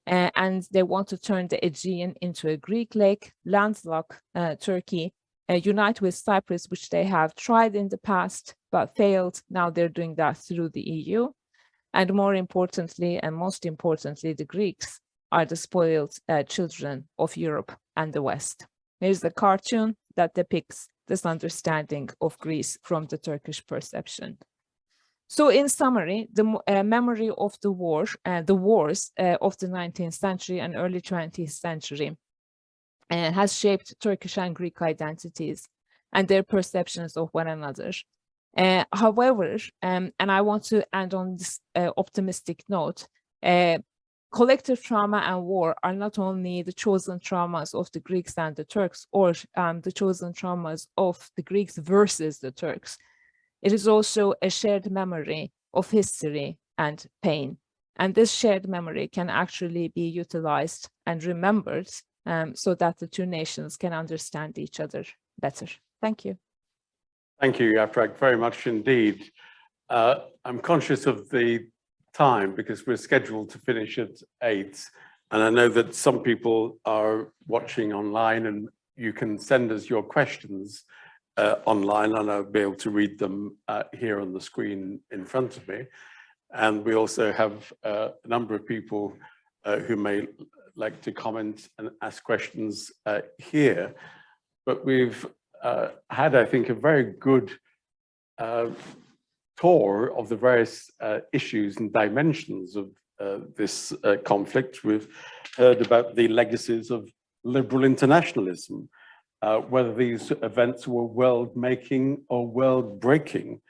[SPEAKER 6] and they want to turn the Aegean into a Greek lake, landlock Turkey, unite with Cyprus, which they have tried in the past but failed. Now they're doing that through the EU. And more importantly, and most importantly, the Greeks are the spoiled children of Europe and the West. Here's a cartoon that depicts this understanding of Greece from the Turkish perception. So in summary, the memory of the wars of the 19th century and early 20th century has shaped Turkish and Greek identities and their perceptions of one another. However, and I want to end on this optimistic note, collective trauma and war are not only the chosen traumas of the Greeks and the Turks, or the chosen traumas of the Greeks versus the Turks. It is also a shared memory of history and pain. And this shared memory can actually be utilized and remembered so that the two nations can understand each other better. Thank you.
[SPEAKER 1] Thank you, Yaprak, very much indeed. I'm conscious of the time because we're scheduled to finish at 8. And I know that some people are watching online and you can send us your questions online and I'll be able to read them here on the screen in front of me. And we also have a number of people who may like to comment and ask questions here. But we've had, I think, a very good tour of the various issues and dimensions of this conflict. We've heard about the legacies of liberal internationalism, whether these events were world-making or world-breaking.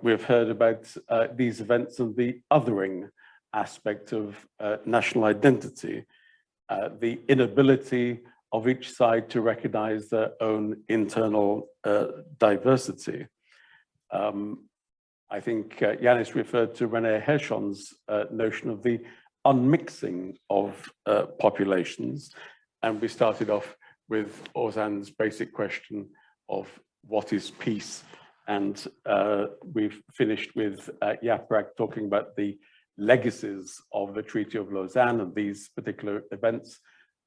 [SPEAKER 1] We've heard about these events and the othering aspect of national identity, the inability of each side to recognize their own internal diversity. I think Ioannis referred to René Herschon's notion of the unmixing of populations, and we started off with Ozan's basic question of what is peace, and we've finished with Yaprak talking about the legacies of the Treaty of Lausanne and these particular events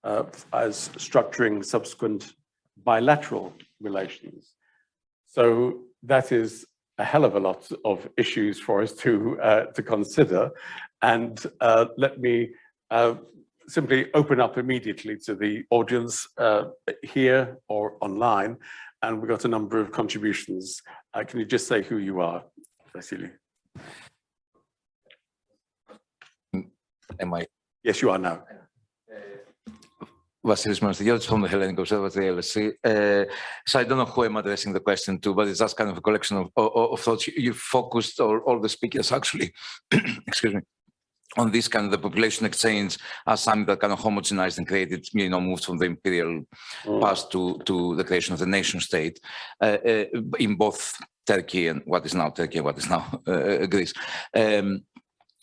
[SPEAKER 1] as structuring subsequent bilateral relations. So that is a hell of a lot of issues for us to consider, and let me simply open up immediately to the audience here or online, and we've got a number of contributions. Can you just say who you are, Vasily?
[SPEAKER 7] Am I?
[SPEAKER 1] Yes, you are now.
[SPEAKER 7] Vasilis Manastigiotis from the Hellenic Observatory, LSE. So I don't know who I'm addressing the question to, but it's just kind of a collection of thoughts. You focused, all the speakers actually, excuse me, on this kind of the population exchange as something that kind of homogenized and created, moved from the imperial past to the creation of the nation state in both Turkey and what is now Turkey and what is now Greece.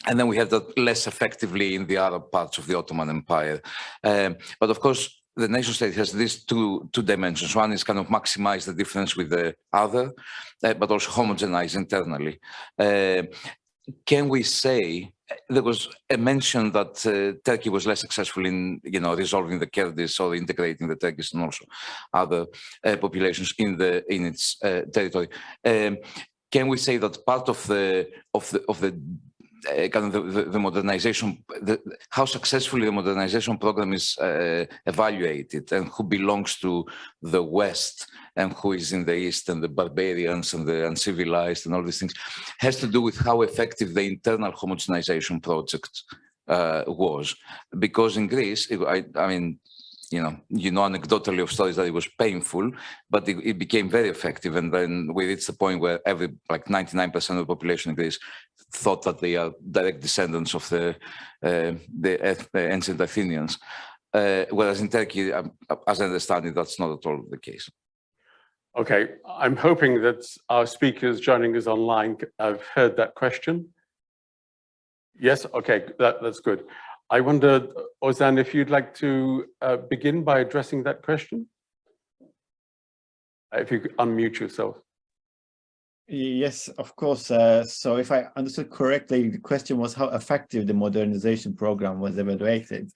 [SPEAKER 7] And then we have that less effectively in the other parts of the Ottoman Empire. But of course, the nation state has these two dimensions. One is kind of maximize the difference with the other, but also homogenize internally. Can we say, there was a mention that Turkey was less successful in, resolving the Kurdish or integrating the Turkish and also other populations in its territory. Can we say that part of the kind of the modernization, how successfully the modernization program is evaluated, and who belongs to the West and who is in the East, and the barbarians and the uncivilized and all these things, has to do with how effective the internal homogenization project was. Because in Greece, I mean, anecdotally of stories that it was painful, but it became very effective. And then we reached the point where 99% of the population in Greece thought that they are direct descendants of the ancient Athenians. Whereas in Turkey, as I understand it, that's not at all the case.
[SPEAKER 1] Okay, I'm hoping that our speakers joining us online have heard that question. Yes, okay, that's good. I wonder, Ozan, if you'd like to begin by addressing that question? If you could unmute yourself.
[SPEAKER 3] Yes, of course. So if I understood correctly, the question was how effective the modernization program was evaluated,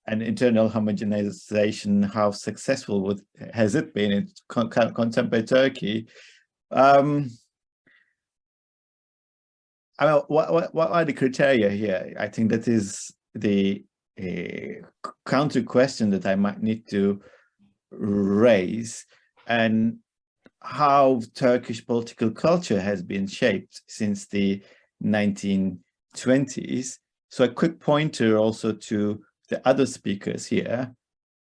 [SPEAKER 3] and internal homogenization, how successful has it been in contemporary Turkey? I mean, what are the criteria here? I think that is the counter question that I might need to raise, and how Turkish political culture has been shaped since the 1920s. So a quick pointer also to the other speakers here.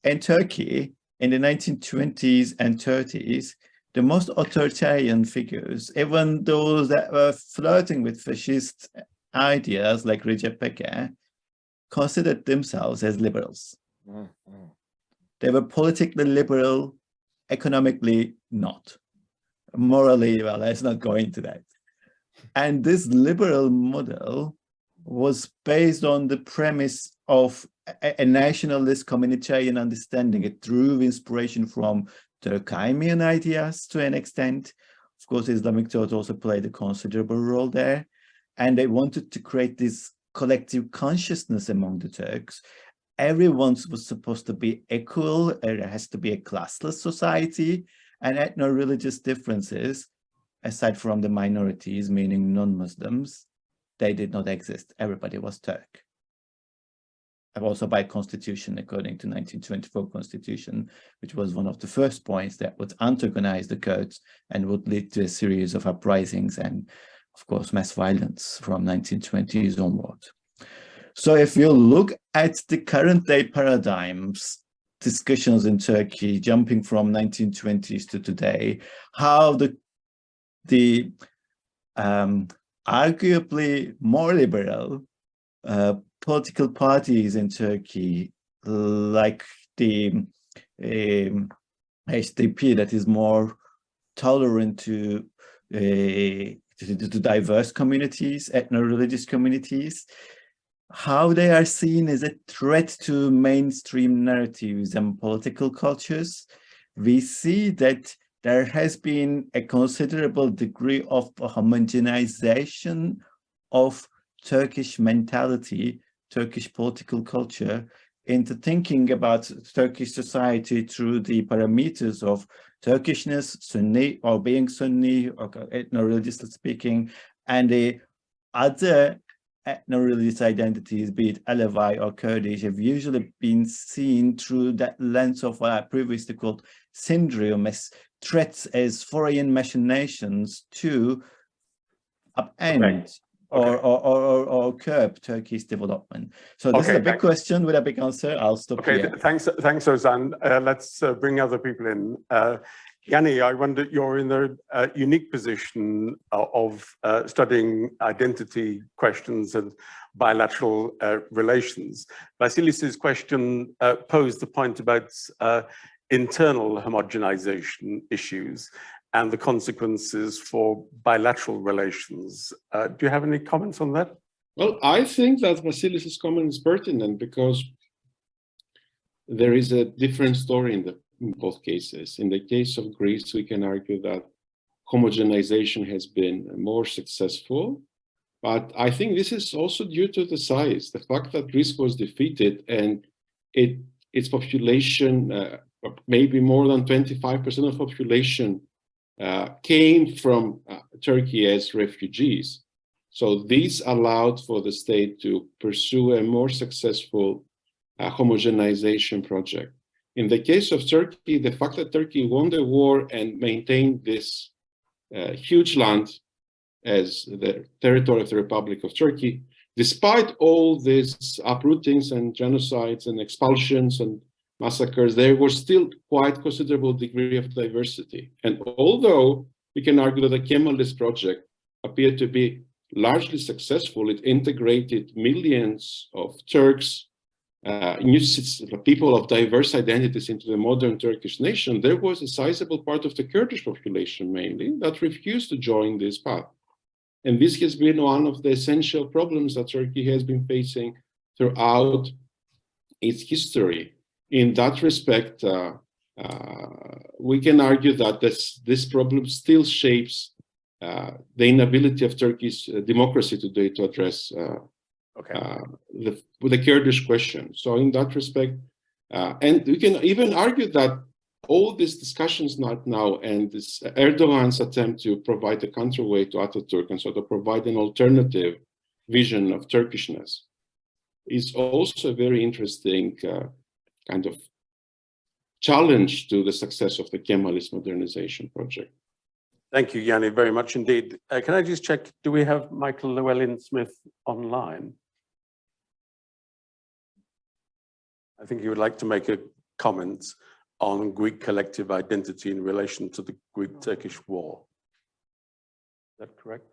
[SPEAKER 3] In Turkey, in the 1920s and 30s, the most authoritarian figures, even those that were flirting with fascist ideas like Recep Tayyip, considered themselves as liberals. They were politically liberal, economically not. Morally, well, let's not go into that. And this liberal model was based on the premise of a nationalist communitarian understanding. It drew inspiration from Durkheimian ideas to an extent. Of course, Islamic thought also played a considerable role there. And they wanted to create this collective consciousness among the Turks. Everyone was supposed to be equal. There has to be a classless society, and ethno-religious differences, aside from the minorities, meaning non-Muslims, they did not exist. Everybody was Turk. also by constitution, according to 1924 constitution, which was one of the first points that would antagonize the Kurds and would lead to a series of uprisings and, of course, mass violence from 1920s onward. So if you look at the current day paradigms, discussions in Turkey, jumping from 1920s to today, how the arguably more liberal political parties in Turkey, like the HDP, that is more tolerant to diverse communities, ethno-religious communities, how they are seen as a threat to mainstream narratives and political cultures. We see that there has been a considerable degree of homogenization of Turkish mentality, Turkish political culture, into thinking about Turkish society through the parameters of Turkishness, Sunni, or being Sunni, or ethno-religiously speaking, and the other ethno-religious identities, be it Alevi or Kurdish, have usually been seen through that lens of what I previously called syndrome, as threats, as foreign machinations to upend or curb Turkey's development. So this is a big question with a big answer. I'll stop here.
[SPEAKER 1] Thanks, Ozan. Let's bring other people in. Yanni, I wonder, you're in the unique position of studying identity questions and bilateral relations. Vasilis's question posed the point about internal homogenization issues and the consequences for bilateral relations. Do you have any comments on that?
[SPEAKER 4] Well, I think that Vasilis's comment is pertinent because there is a different story in both cases. In the case of Greece, we can argue that homogenization has been more successful, but I think this is also due to the size. The fact that Greece was defeated and its population, maybe more than 25% of population came from Turkey as refugees. So this allowed for the state to pursue a more successful homogenization project. In the case of Turkey, the fact that Turkey won the war and maintained this huge land as the territory of the Republic of Turkey, despite all these uprootings and genocides and expulsions and massacres, there was still quite considerable degree of diversity. And although we can argue that the Kemalist project appeared to be largely successful, it integrated millions of Turks, people of diverse identities into the modern Turkish nation, there was a sizable part of the Kurdish population mainly that refused to join this path. And this has been one of the essential problems that Turkey has been facing throughout its history. In that respect, we can argue that this problem still shapes the inability of Turkey's democracy today to address the Kurdish question. So in that respect, and we can even argue that all these discussions now and this Erdogan's attempt to provide a counterweight to Ataturk and sort of provide an alternative vision of Turkishness is also a very interesting kind of challenge to the success of the Kemalist modernization project.
[SPEAKER 1] Thank you, Yanni, very much indeed. Can I just check, do we have Michael Llewellyn-Smith online? I think he would like to make a comment on Greek collective identity in relation to the Greek-Turkish war. Is that correct?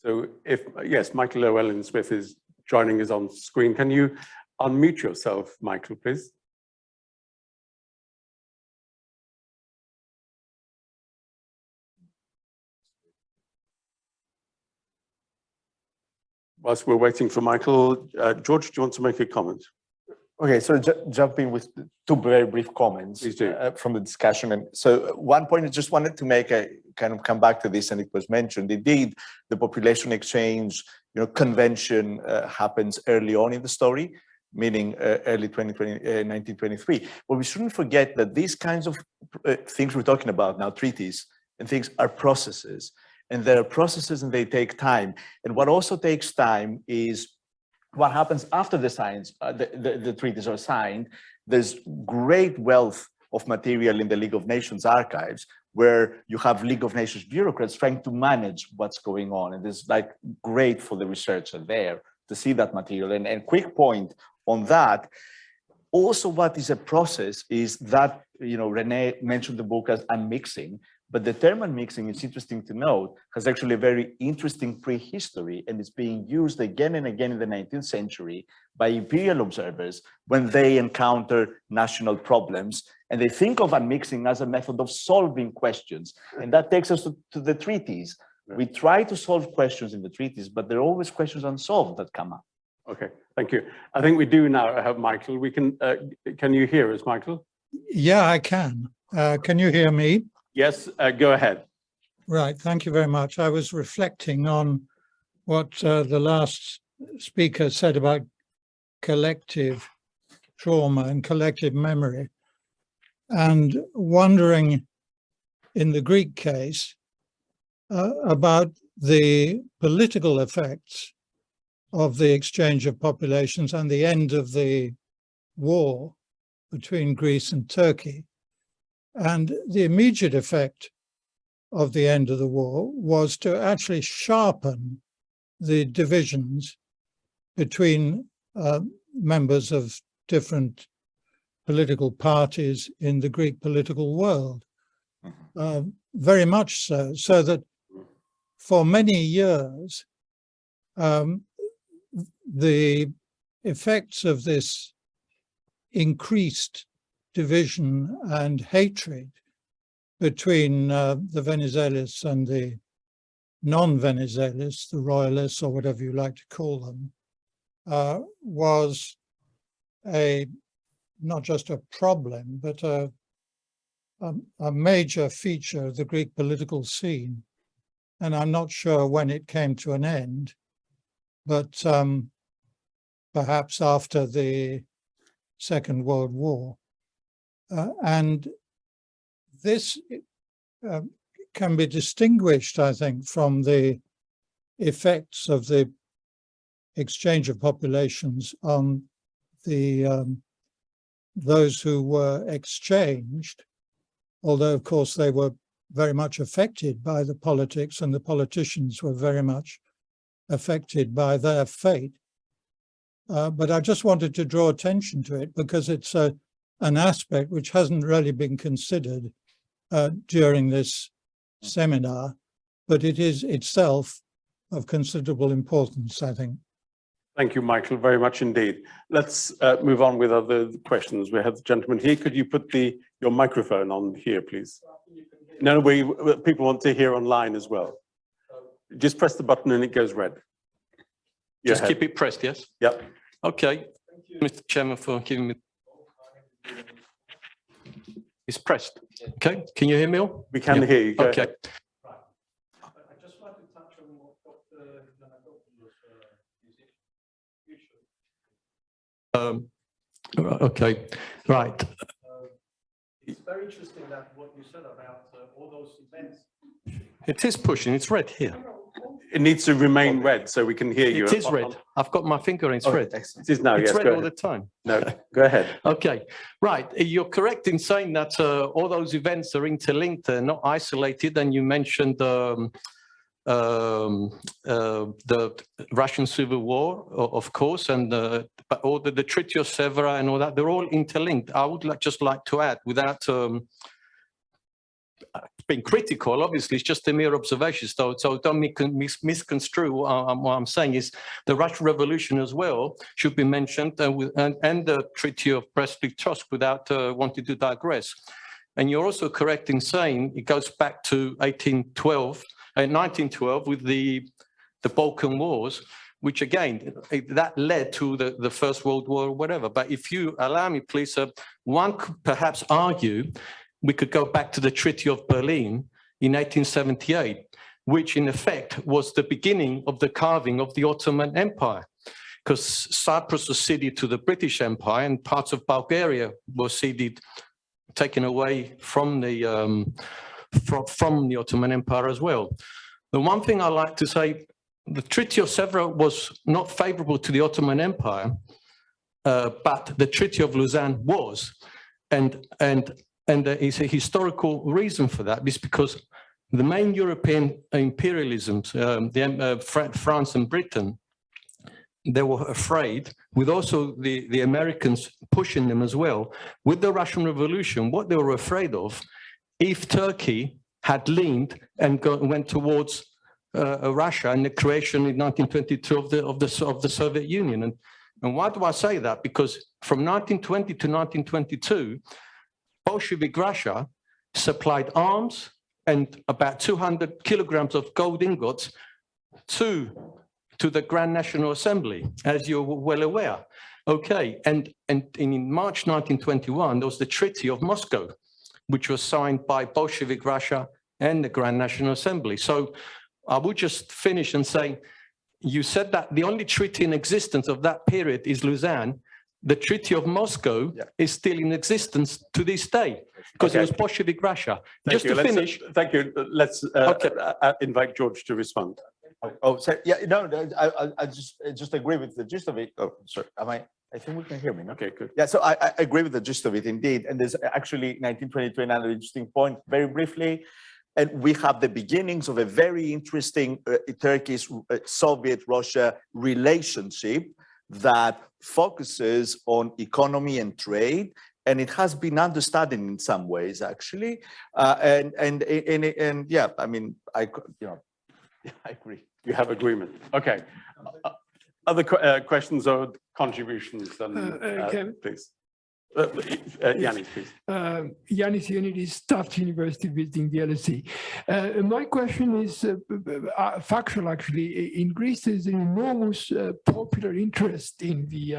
[SPEAKER 1] So yes, Michael Llewellyn-Smith is joining us on screen. Can you unmute yourself, Michael, please? Whilst we're waiting for Michael, George, do you want to make a comment?
[SPEAKER 2] Okay, so jumping with two very brief comments from the discussion. And so one point I just wanted to make a kind of come back to this, and it was mentioned. Indeed, the population exchange, convention happens early on in the story, meaning early 1923. But we shouldn't forget that these kinds of things we're talking about now, treaties and things, are processes. And there are processes and they take time. And what also takes time is what happens after the treaties are signed, there's great wealth of material in the League of Nations archives, where you have League of Nations bureaucrats trying to manage what's going on. And it's like great for the researcher there to see that material. And quick point on that, also what is a process is that, you know, Renee mentioned the book as unmixing, but the term unmixing, it's interesting to note, has actually a very interesting prehistory, and it's being used again and again in the 19th century by imperial observers when they encounter national problems. And they think of unmixing as a method of solving questions. And that takes us to the treaties. We try to solve questions in the treaties, but there are always questions unsolved that come up.
[SPEAKER 1] Okay, thank you. I think we do now have Michael. We can you hear us, Michael?
[SPEAKER 8] Yeah, I can. Can you hear me?
[SPEAKER 1] Yes, go ahead.
[SPEAKER 8] Right, thank you very much. I was reflecting on what the last speaker said about collective trauma and collective memory, and wondering in the Greek case about the political effects of the exchange of populations and the end of the war between Greece and Turkey. And the immediate effect of the end of the war was to actually sharpen the divisions between members of different political parties in the Greek political world. Very much so, so that for many years, the effects of this increased division and hatred between the Venizelos and the non-Venizelos, the royalists or whatever you like to call them, was not just a problem, but a major feature of the Greek political scene. And I'm not sure when it came to an end, but perhaps after the Second World War. And this can be distinguished, I think, from the effects of the exchange of populations on those who were exchanged, although, of course, they were very much affected by the politics, and the politicians were very much affected by their fate. But I just wanted to draw attention to it because it's an aspect which hasn't really been considered during this seminar, but it is itself of considerable importance, I think.
[SPEAKER 1] Thank you, Michael, very much indeed. Let's move on with other questions. We have the gentleman here. Could you put your microphone on here, please? No, people want to hear online as well. Just press the button and it goes red.
[SPEAKER 9] Just keep it pressed, yes?
[SPEAKER 1] Yep.
[SPEAKER 9] Okay. Thank you, Mr. Chairman, for giving me. It's pressed. Okay. Can you hear me all?
[SPEAKER 1] We can hear you. Go
[SPEAKER 9] okay.
[SPEAKER 1] ahead.
[SPEAKER 8] I just want to touch on what Dr. Giannakopoulos
[SPEAKER 9] okay. Right.
[SPEAKER 8] It's very interesting that what you said about all those events.
[SPEAKER 9] It is pushing. It's red here.
[SPEAKER 1] It needs to remain red so we can hear you.
[SPEAKER 9] It is red. I've got my finger in. It's red.
[SPEAKER 1] It is now.
[SPEAKER 9] It's
[SPEAKER 1] yes,
[SPEAKER 9] red
[SPEAKER 1] go
[SPEAKER 9] all
[SPEAKER 1] ahead.
[SPEAKER 9] the time.
[SPEAKER 1] No, go ahead.
[SPEAKER 9] Okay, right. You're correct in saying that all those events are interlinked, they're not isolated. And you mentioned the Russian Civil War, of course, and but all the Treaty of Sevres and all that. They're all interlinked. I would just like to add, without being critical, obviously, it's just a mere observation. So don't misconstrue what I'm saying is the Russian Revolution as well should be mentioned, and the Treaty of Brest-Litovsk, without wanting to digress. And you're also correct in saying it goes back to 1912 with the Balkan Wars, which again, that led to the First World War or whatever. But if you allow me, please, one could perhaps argue we could go back to the Treaty of Berlin in 1878, which in effect was the beginning of the carving of the Ottoman Empire, because Cyprus was ceded to the British Empire and parts of Bulgaria were ceded, taken away from the Ottoman Empire as well. The one thing I like to say the Treaty of Sèvres was not favorable to the Ottoman Empire, but the Treaty of Lausanne was. And there is a historical reason for that. It's because the main European imperialisms, France and Britain, they were afraid, with also the Americans pushing them as well. With the Russian Revolution, what they were afraid of, if Turkey had leaned and went towards Russia and the creation in 1922 of the Soviet Union. And why do I say that? Because from 1920 to 1922, Bolshevik Russia supplied arms and about 200 kilograms of gold ingots to the Grand National Assembly, as you're well aware. Okay, and in March 1921, there was the Treaty of Moscow, which was signed by Bolshevik Russia and the Grand National Assembly. So I would just finish and say, you said that the only treaty in existence of that period is Lausanne. The Treaty of Moscow is still in existence to this day, because it was Bolshevik Russia.
[SPEAKER 1] Thank you. Let's invite George to respond.
[SPEAKER 2] I just agree with the gist of it. Oh, sorry. I think we can hear me. No?
[SPEAKER 1] Okay, good.
[SPEAKER 2] Yeah, so I agree with the gist of it indeed. And there's actually 1922 another interesting point, very briefly. And we have the beginnings of a very interesting Turkish-Soviet-Russia relationship that focuses on economy and trade, and it has been understudied in some ways, actually. And yeah, I mean, I agree.
[SPEAKER 1] You have agreement. Okay. Other questions or contributions? Please. Ioannis, please.
[SPEAKER 10] Ioannis, Tufts University, visiting the LSE. My question is factual, actually. In Greece, there's an enormous popular interest in the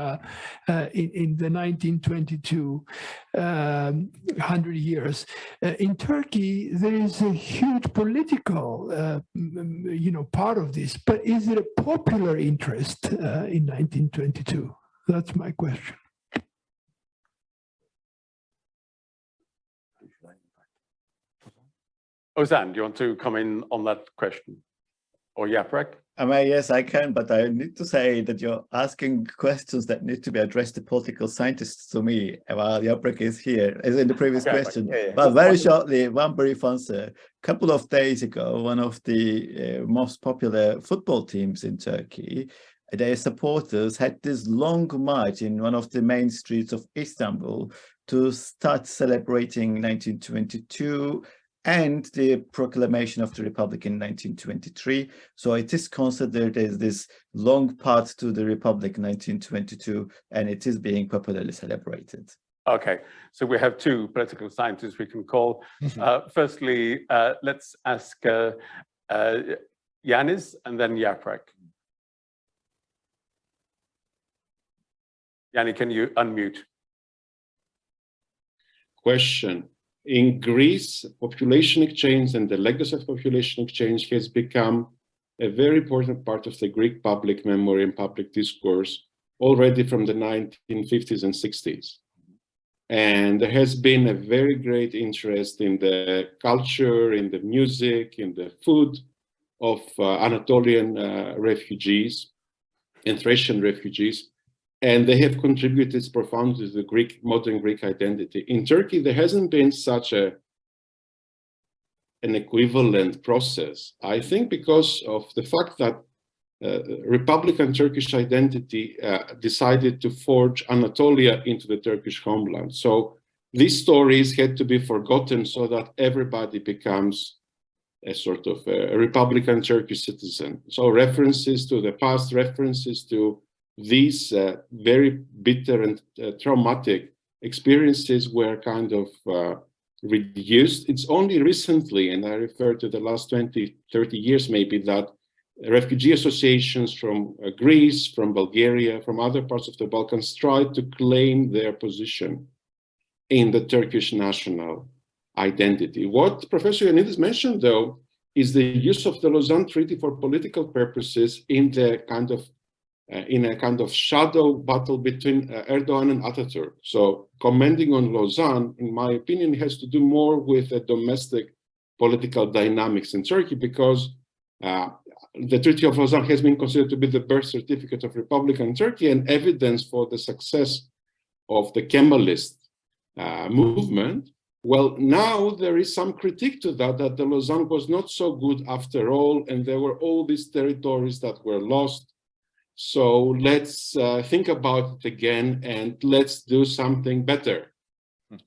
[SPEAKER 10] 1922 100 years. In Turkey, there is a huge political, part of this. But is it a popular interest in 1922? That's my question.
[SPEAKER 1] Ozan, do you want to come in on that question? Or Yaprak?
[SPEAKER 3] Yes, I can, but I need to say that you're asking questions that need to be addressed to political scientists to me, while Yaprak is here, as in the previous question. But very shortly, one brief answer. A couple of days ago, one of the most popular football teams in Turkey, their supporters had this long march in one of the main streets of Istanbul to start celebrating 1922 and the proclamation of the Republic in 1923. So it is considered as this long path to the Republic 1922, and it is being popularly celebrated.
[SPEAKER 1] Okay, so we have two political scientists we can call. Firstly, let's ask Ioannis and then Yaprak. Yanni, can you unmute?
[SPEAKER 4] Question. In Greece, population exchange and the legacy of population exchange has become a very important part of the Greek public memory and public discourse already from the 1950s and 60s. And there has been a very great interest in the culture, in the music, in the food of Anatolian refugees and Thracian refugees. And they have contributed profoundly to the modern Greek identity. In Turkey, there hasn't been such an equivalent process, I think, because of the fact that Republican Turkish identity decided to forge Anatolia into the Turkish homeland. So these stories had to be forgotten so that everybody becomes a sort of a Republican Turkish citizen. So references to the past, references to these very bitter and traumatic experiences were kind of reduced. It's only recently, and I refer to the last 20, 30 years maybe, that refugee associations from Greece, from Bulgaria, from other parts of the Balkans tried to claim their position in the Turkish national identity. What Professor Ioannis mentioned, though, is the use of the Lausanne Treaty for political purposes in the kind of in a kind of shadow battle between Erdogan and Ataturk. So commenting on Lausanne, in my opinion, has to do more with the domestic political dynamics in Turkey, because the Treaty of Lausanne has been considered to be the birth certificate of Republican Turkey and evidence for the success of the Kemalist movement. Well, now there is some critique to that the Lausanne was not so good after all, and there were all these territories that were lost. So let's think about it again and let's do something better.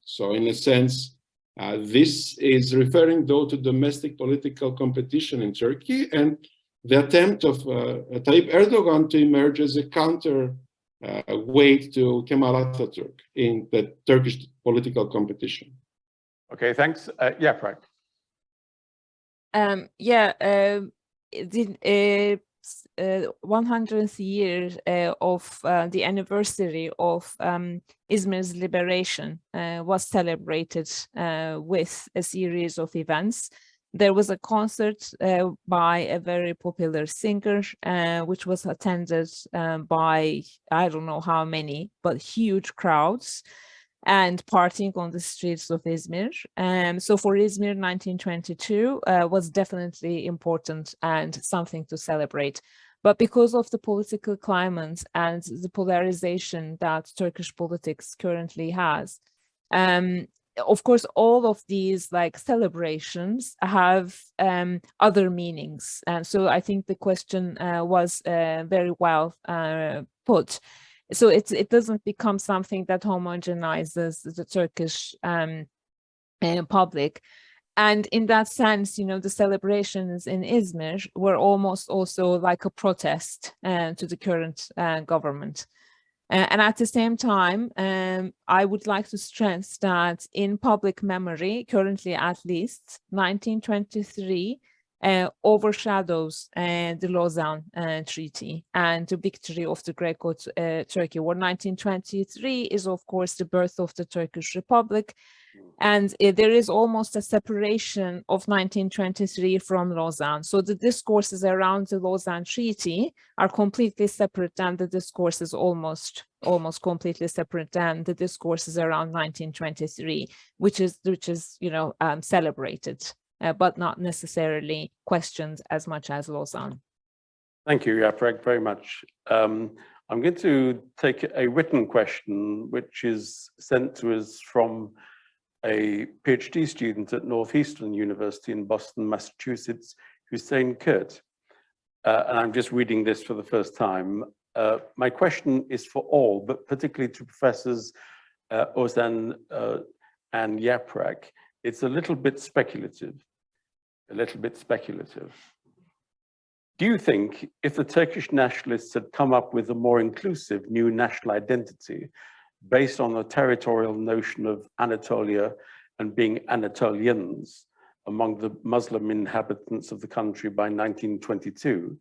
[SPEAKER 4] So in a sense, this is referring though to domestic political competition in Turkey and the attempt of Tayyip Erdogan to emerge as a counter weight to Kemal Atatürk in the Turkish political competition.
[SPEAKER 1] Okay, thanks. Yaprak.
[SPEAKER 6] The 100th year of the anniversary of Izmir's liberation was celebrated with a series of events. There was a concert by a very popular singer, which was attended by, I don't know how many, but huge crowds, and partying on the streets of Izmir. So for Izmir, 1922 was definitely important and something to celebrate. But because of the political climate and the polarization that Turkish politics currently has, of course, all of these like celebrations have other meanings. And so I think the question was very well put. So it doesn't become something that homogenizes the Turkish public. And in that sense, you know, the celebrations in Izmir were almost also like a protest to the current government. And at the same time, I would like to stress that in public memory, currently at least, 1923 overshadows the Lausanne Treaty and the victory of the Greco Turkey. War 1923 is, of course, the birth of the Turkish Republic. And there is almost a separation of 1923 from Lausanne. So the discourses around the Lausanne Treaty are completely separate, and the discourses almost completely separate than the discourses around 1923, which is you know, celebrated, but not necessarily questioned as much as Lausanne.
[SPEAKER 1] Thank you, Yaprak, very much. I'm going to take a written question, which is sent to us from a PhD student at Northeastern University in Boston, Massachusetts, Hussein Kurt. And I'm just reading this for the first time. My question is for all, but particularly to Professors Ozan and Yaprak. It's a little bit speculative. Do you think if the Turkish nationalists had come up with a more inclusive new national identity based on the territorial notion of Anatolia and being Anatolians among the Muslim inhabitants of the country by 1922,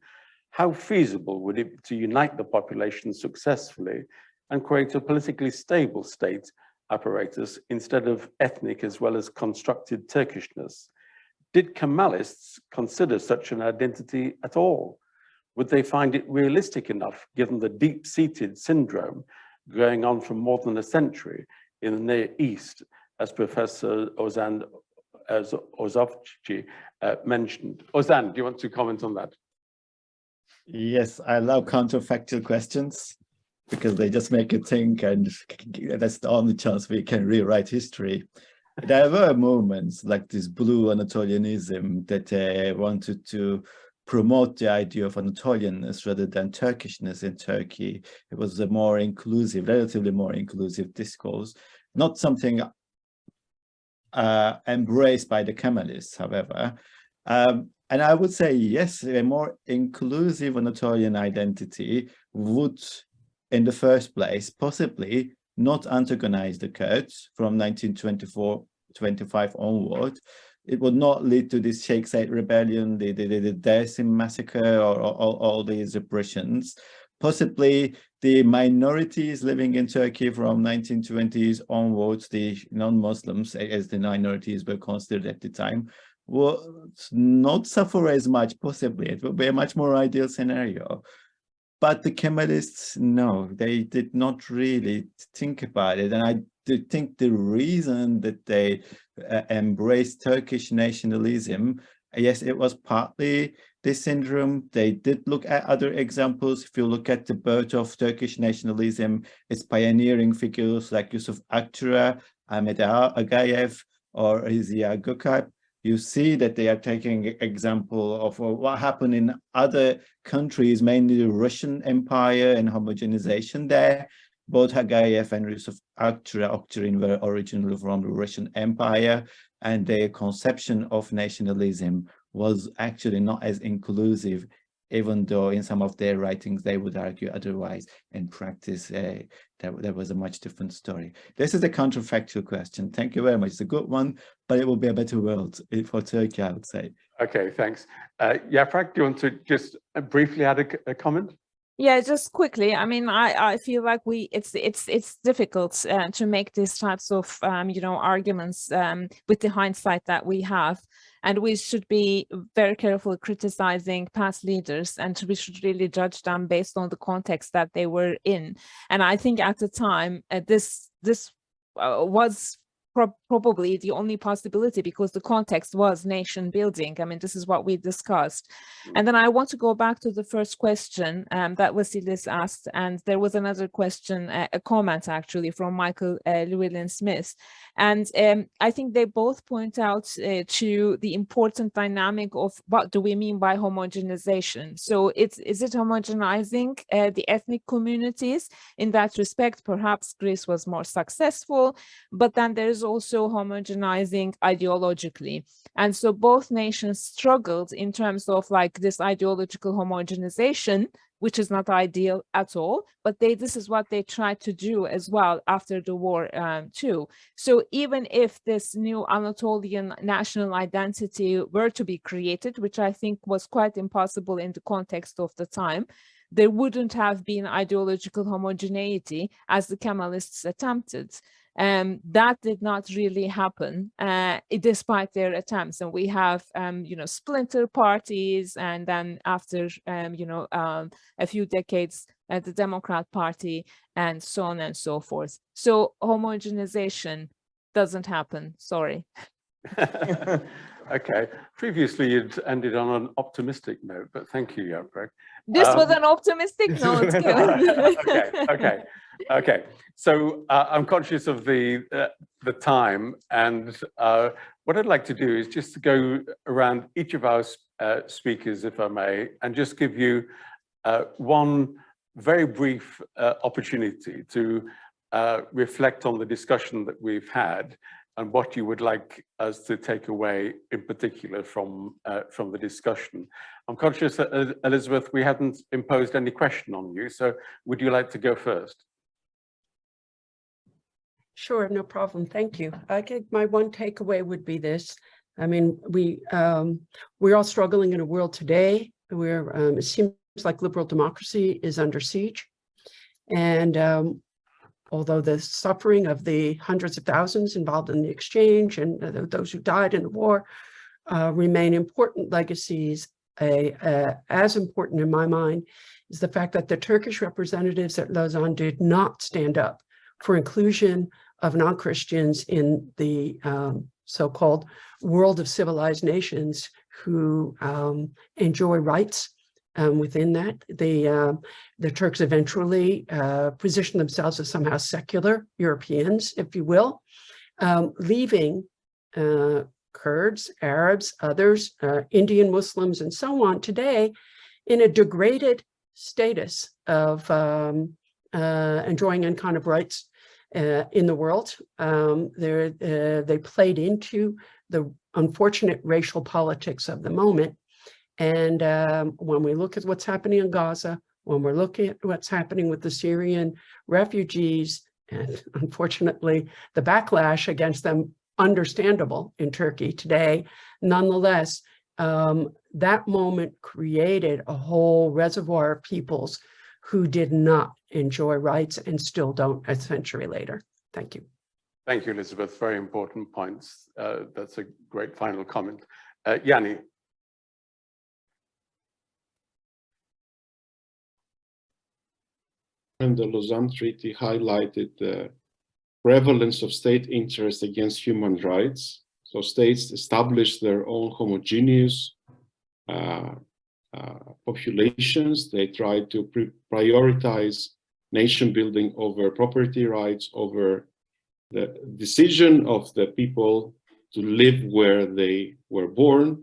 [SPEAKER 1] how feasible would it be to unite the population successfully and create a politically stable state apparatus instead of ethnic as well as constructed Turkishness? Did Kemalists consider such an identity at all? Would they find it realistic enough given the deep-seated syndrome going on for more than a century in the Near East, as Professor Ozavci mentioned? Ozan, do you want to comment on that?
[SPEAKER 3] Yes, I love counterfactual questions because they just make you think, and that's the only chance we can rewrite history. There were moments like this blue Anatolianism that wanted to promote the idea of Anatolianness rather than Turkishness in Turkey. It was a more inclusive, relatively more inclusive discourse, not something embraced by the Kemalists, however. And I would say, yes, a more inclusive Anatolian identity would, in the first place, possibly not antagonize the Kurds from 1924-25 onward. It would not lead to this Sheikh Said rebellion, the Dersim massacre, or all these repressions. Possibly the minorities living in Turkey from 1920s onwards, the non-Muslims, as the minorities were considered at the time, would not suffer as much, possibly. It would be a much more ideal scenario. But the Kemalists, no, they did not really think about it. And I think the reason that they embraced Turkish nationalism Yes, it was partly this syndrome. They did look at other examples. If you look at the birth of Turkish nationalism, its pioneering figures like Yusuf Akçura, Ahmet Agayev, or Ziya Gökalp, you see that they are taking example of what happened in other countries, mainly the Russian Empire and homogenization there. Both Agayev and Yusuf Akçura were originally from the Russian Empire, and their conception of nationalism was actually not as inclusive, even though in some of their writings they would argue otherwise. In practice, there was a much different story. This is a counterfactual question. Thank you very much. It's a good one, but it will be a better world for Turkey, I would say.
[SPEAKER 1] Okay, thanks. Yaprak, do you want to just briefly add a comment?
[SPEAKER 6] Yeah, just quickly. I mean, I feel like it's difficult to make these types of arguments with the hindsight that we have, and we should be very careful criticizing past leaders, and we should really judge them based on the context that they were in. And I think at the time this was probably the only possibility, because the context was nation building. I mean, this is what we discussed. And then I want to go back to the first question that Vasilis asked, and there was another question, a comment actually from Michael Llewellyn-Smith. And I think they both point out to the important dynamic of what do we mean by homogenization. So is it homogenizing the ethnic communities? In that respect, perhaps Greece was more successful, but then there's also homogenizing ideologically. And so both nations struggled in terms of like this ideological homogenization, which is not ideal at all, but this is what they tried to do as well after the war too. So even if this new Anatolian national identity were to be created, which I think was quite impossible in the context of the time, there wouldn't have been ideological homogeneity as the Kemalists attempted. That did not really happen despite their attempts. And we have, splinter parties, and then after, a few decades, the Democrat Party, and so on and so forth. So homogenization doesn't happen. Sorry.
[SPEAKER 1] Okay. Previously, you'd ended on an optimistic note, but thank you, Yaprak.
[SPEAKER 6] This was an optimistic note.
[SPEAKER 1] Okay. So I'm conscious of the time, and what I'd like to do is just to go around each of our speakers, if I may, and just give you one very brief opportunity to reflect on the discussion that we've had and what you would like us to take away in particular from the discussion. I'm conscious that, Elizabeth, we hadn't imposed any question on you, so would you like to go first?
[SPEAKER 5] Sure, no problem. Thank you. I think my one takeaway would be this. I mean, we're all struggling in a world today where it seems like liberal democracy is under siege. And although the suffering of the hundreds of thousands involved in the exchange and those who died in the war remain important legacies, as important in my mind is the fact that the Turkish representatives at Lausanne did not stand up for inclusion of non-Christians in the so-called world of civilized nations who enjoy rights. Within that, the Turks eventually positioned themselves as somehow secular Europeans, if you will, leaving Kurds, Arabs, others, Indian Muslims, and so on today in a degraded status of enjoying any kind of rights in the world. They played into the unfortunate racial politics of the moment. And when we look at what's happening in Gaza, when we're looking at what's happening with the Syrian refugees, and unfortunately, the backlash against them, understandable in Turkey today, nonetheless, that moment created a whole reservoir of peoples who did not enjoy rights and still don't a century later. Thank you.
[SPEAKER 1] Thank you, Elizabeth. Very important points. That's a great final comment. Yanni.
[SPEAKER 4] And the Lausanne Treaty highlighted the prevalence of state interest against human rights. So states establish their own homogeneous populations. They try to prioritize nation building over property rights, over the decision of the people to live where they were born.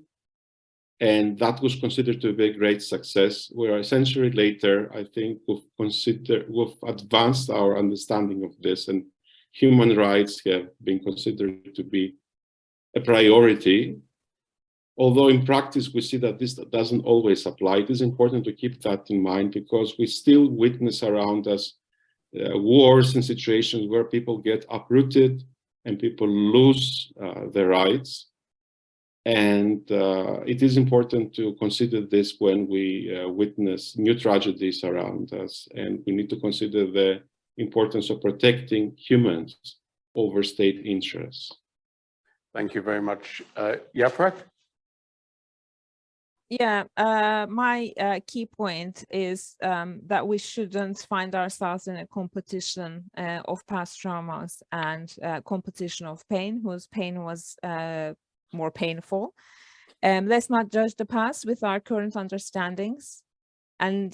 [SPEAKER 4] And that was considered to be a great success, where a century later, I think we've advanced our understanding of this, and human rights have been considered to be a priority. Although in practice, we see that this doesn't always apply. It is important to keep that in mind, because we still witness around us wars and situations where people get uprooted and people lose their rights. And it is important to consider this when we witness new tragedies around us. And we need to consider the importance of protecting humans over state interests.
[SPEAKER 1] Thank you very much. Yaprak?
[SPEAKER 6] Yeah, my key point is that we shouldn't find ourselves in a competition of past traumas and competition of pain, whose pain was more painful. Let's not judge the past with our current understandings, and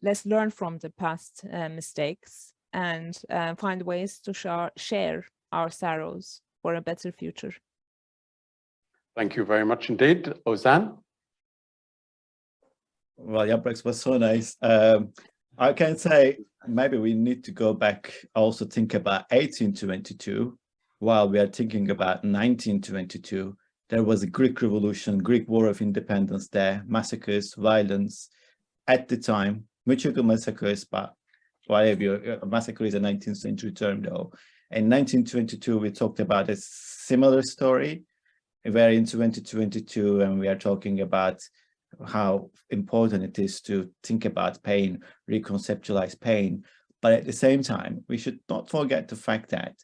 [SPEAKER 6] let's learn from the past mistakes and find ways to share our sorrows for a better future.
[SPEAKER 1] Thank you very much indeed. Ozan?
[SPEAKER 3] Well, Yaprak was so nice. I can say maybe we need to go back, also think about 1822. While we are thinking about 1922, there was a Greek Revolution, Greek War of Independence there, massacres, violence. At the time, Michigan massacres, but whatever, massacre is a 19th century term though. In 1922, we talked about a similar story, where in 2022, and we are talking about how important it is to think about pain, reconceptualize pain. But at the same time, we should not forget the fact that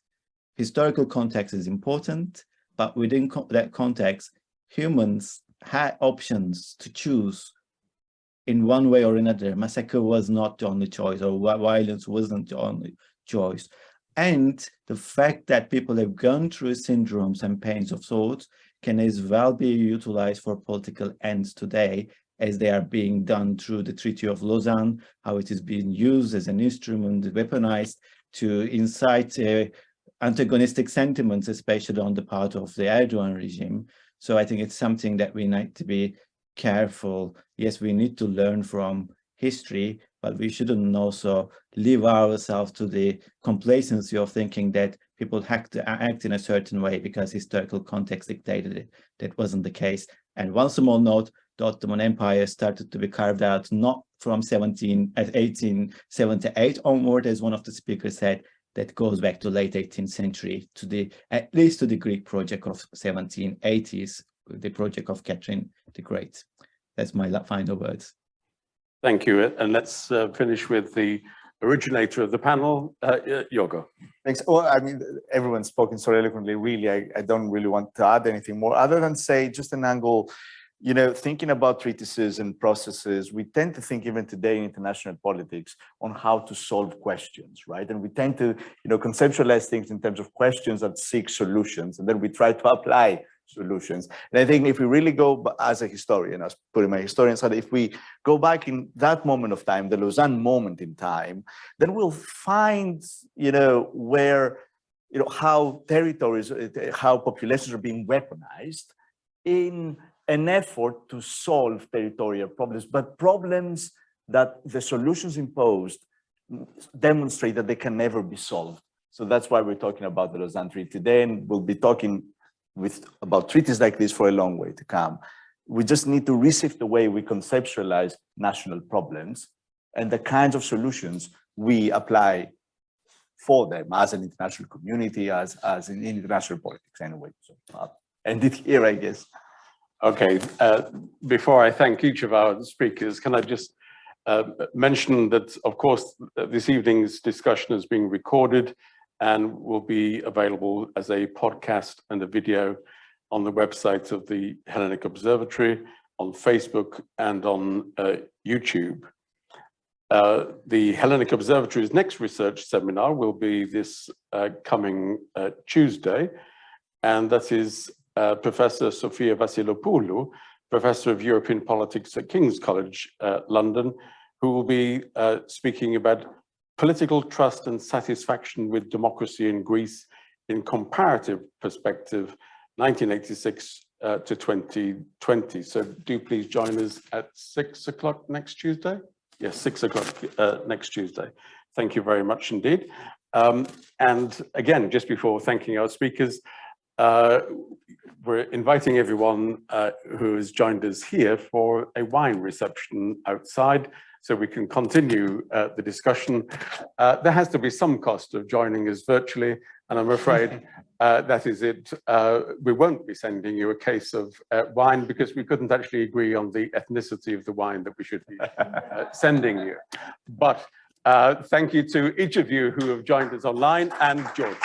[SPEAKER 3] historical context is important, but within that context, humans had options to choose in one way or another. Massacre was not the only choice, or violence wasn't the only choice. And the fact that people have gone through syndromes and pains of sorts can as well be utilized for political ends today, as they are being done through the Treaty of Lausanne, how it is being used as an instrument, weaponized to incite antagonistic sentiments, especially on the part of the Erdogan regime. So I think it's something that we need to be careful. Yes, we need to learn from history, but we shouldn't also leave ourselves to the complacency of thinking that people have to act in a certain way because historical context dictated it. That wasn't the case. And one small note, the Ottoman Empire started to be carved out not from 1878 onward, as one of the speakers said, that goes back to late 18th century, to the at least to the Greek project of 1780s, the project of Catherine the Great. That's my final words.
[SPEAKER 1] Thank you. And let's finish with the originator of the panel, Giorgos.
[SPEAKER 2] Thanks. Well, I mean, everyone's spoken so eloquently. Really, I don't really want to add anything more other than say just an angle. You know, thinking about treatises and processes, we tend to think even today in international politics on how to solve questions, right? And we tend to, you know, conceptualize things in terms of questions that seek solutions, and then we try to apply solutions. And I think if we really go, as a historian, I was putting my historian side, if we go back in that moment of time, the Lausanne moment in time, then we'll find, you know, where, you know, how territories, how populations are being weaponized in an effort to solve territorial problems, but problems that the solutions imposed demonstrate that they can never be solved. So that's why we're talking about the Lausanne Treaty today, and we'll be talking about treaties like this for a long way to come. We just need to reshift the way we conceptualize national problems and the kinds of solutions we apply for them as an international community, as in international politics anyway. So I'll end it here, I guess.
[SPEAKER 1] Okay, before I thank each of our speakers, can I just mention that, of course, this evening's discussion is being recorded and will be available as a podcast and a video on the website of the Hellenic Observatory, on Facebook and on YouTube. The Hellenic Observatory's next research seminar will be this coming Tuesday, and that is Professor Sofia Vassilopoulou, Professor of European Politics at King's College, London, who will be speaking about political trust and satisfaction with democracy in Greece in comparative perspective, 1986 to 2020. So do please join us at 6 o'clock next Tuesday. Yes, 6 o'clock next Tuesday. Thank you very much indeed. And again, just before thanking our speakers, we're inviting everyone who has joined us here for a wine reception outside, so we can continue the discussion. There has to be some cost of joining us virtually, and I'm afraid that is it. We won't be sending you a case of wine because we couldn't actually agree on the ethnicity of the wine that we should be sending you. But thank you to each of you who have joined us online, and George.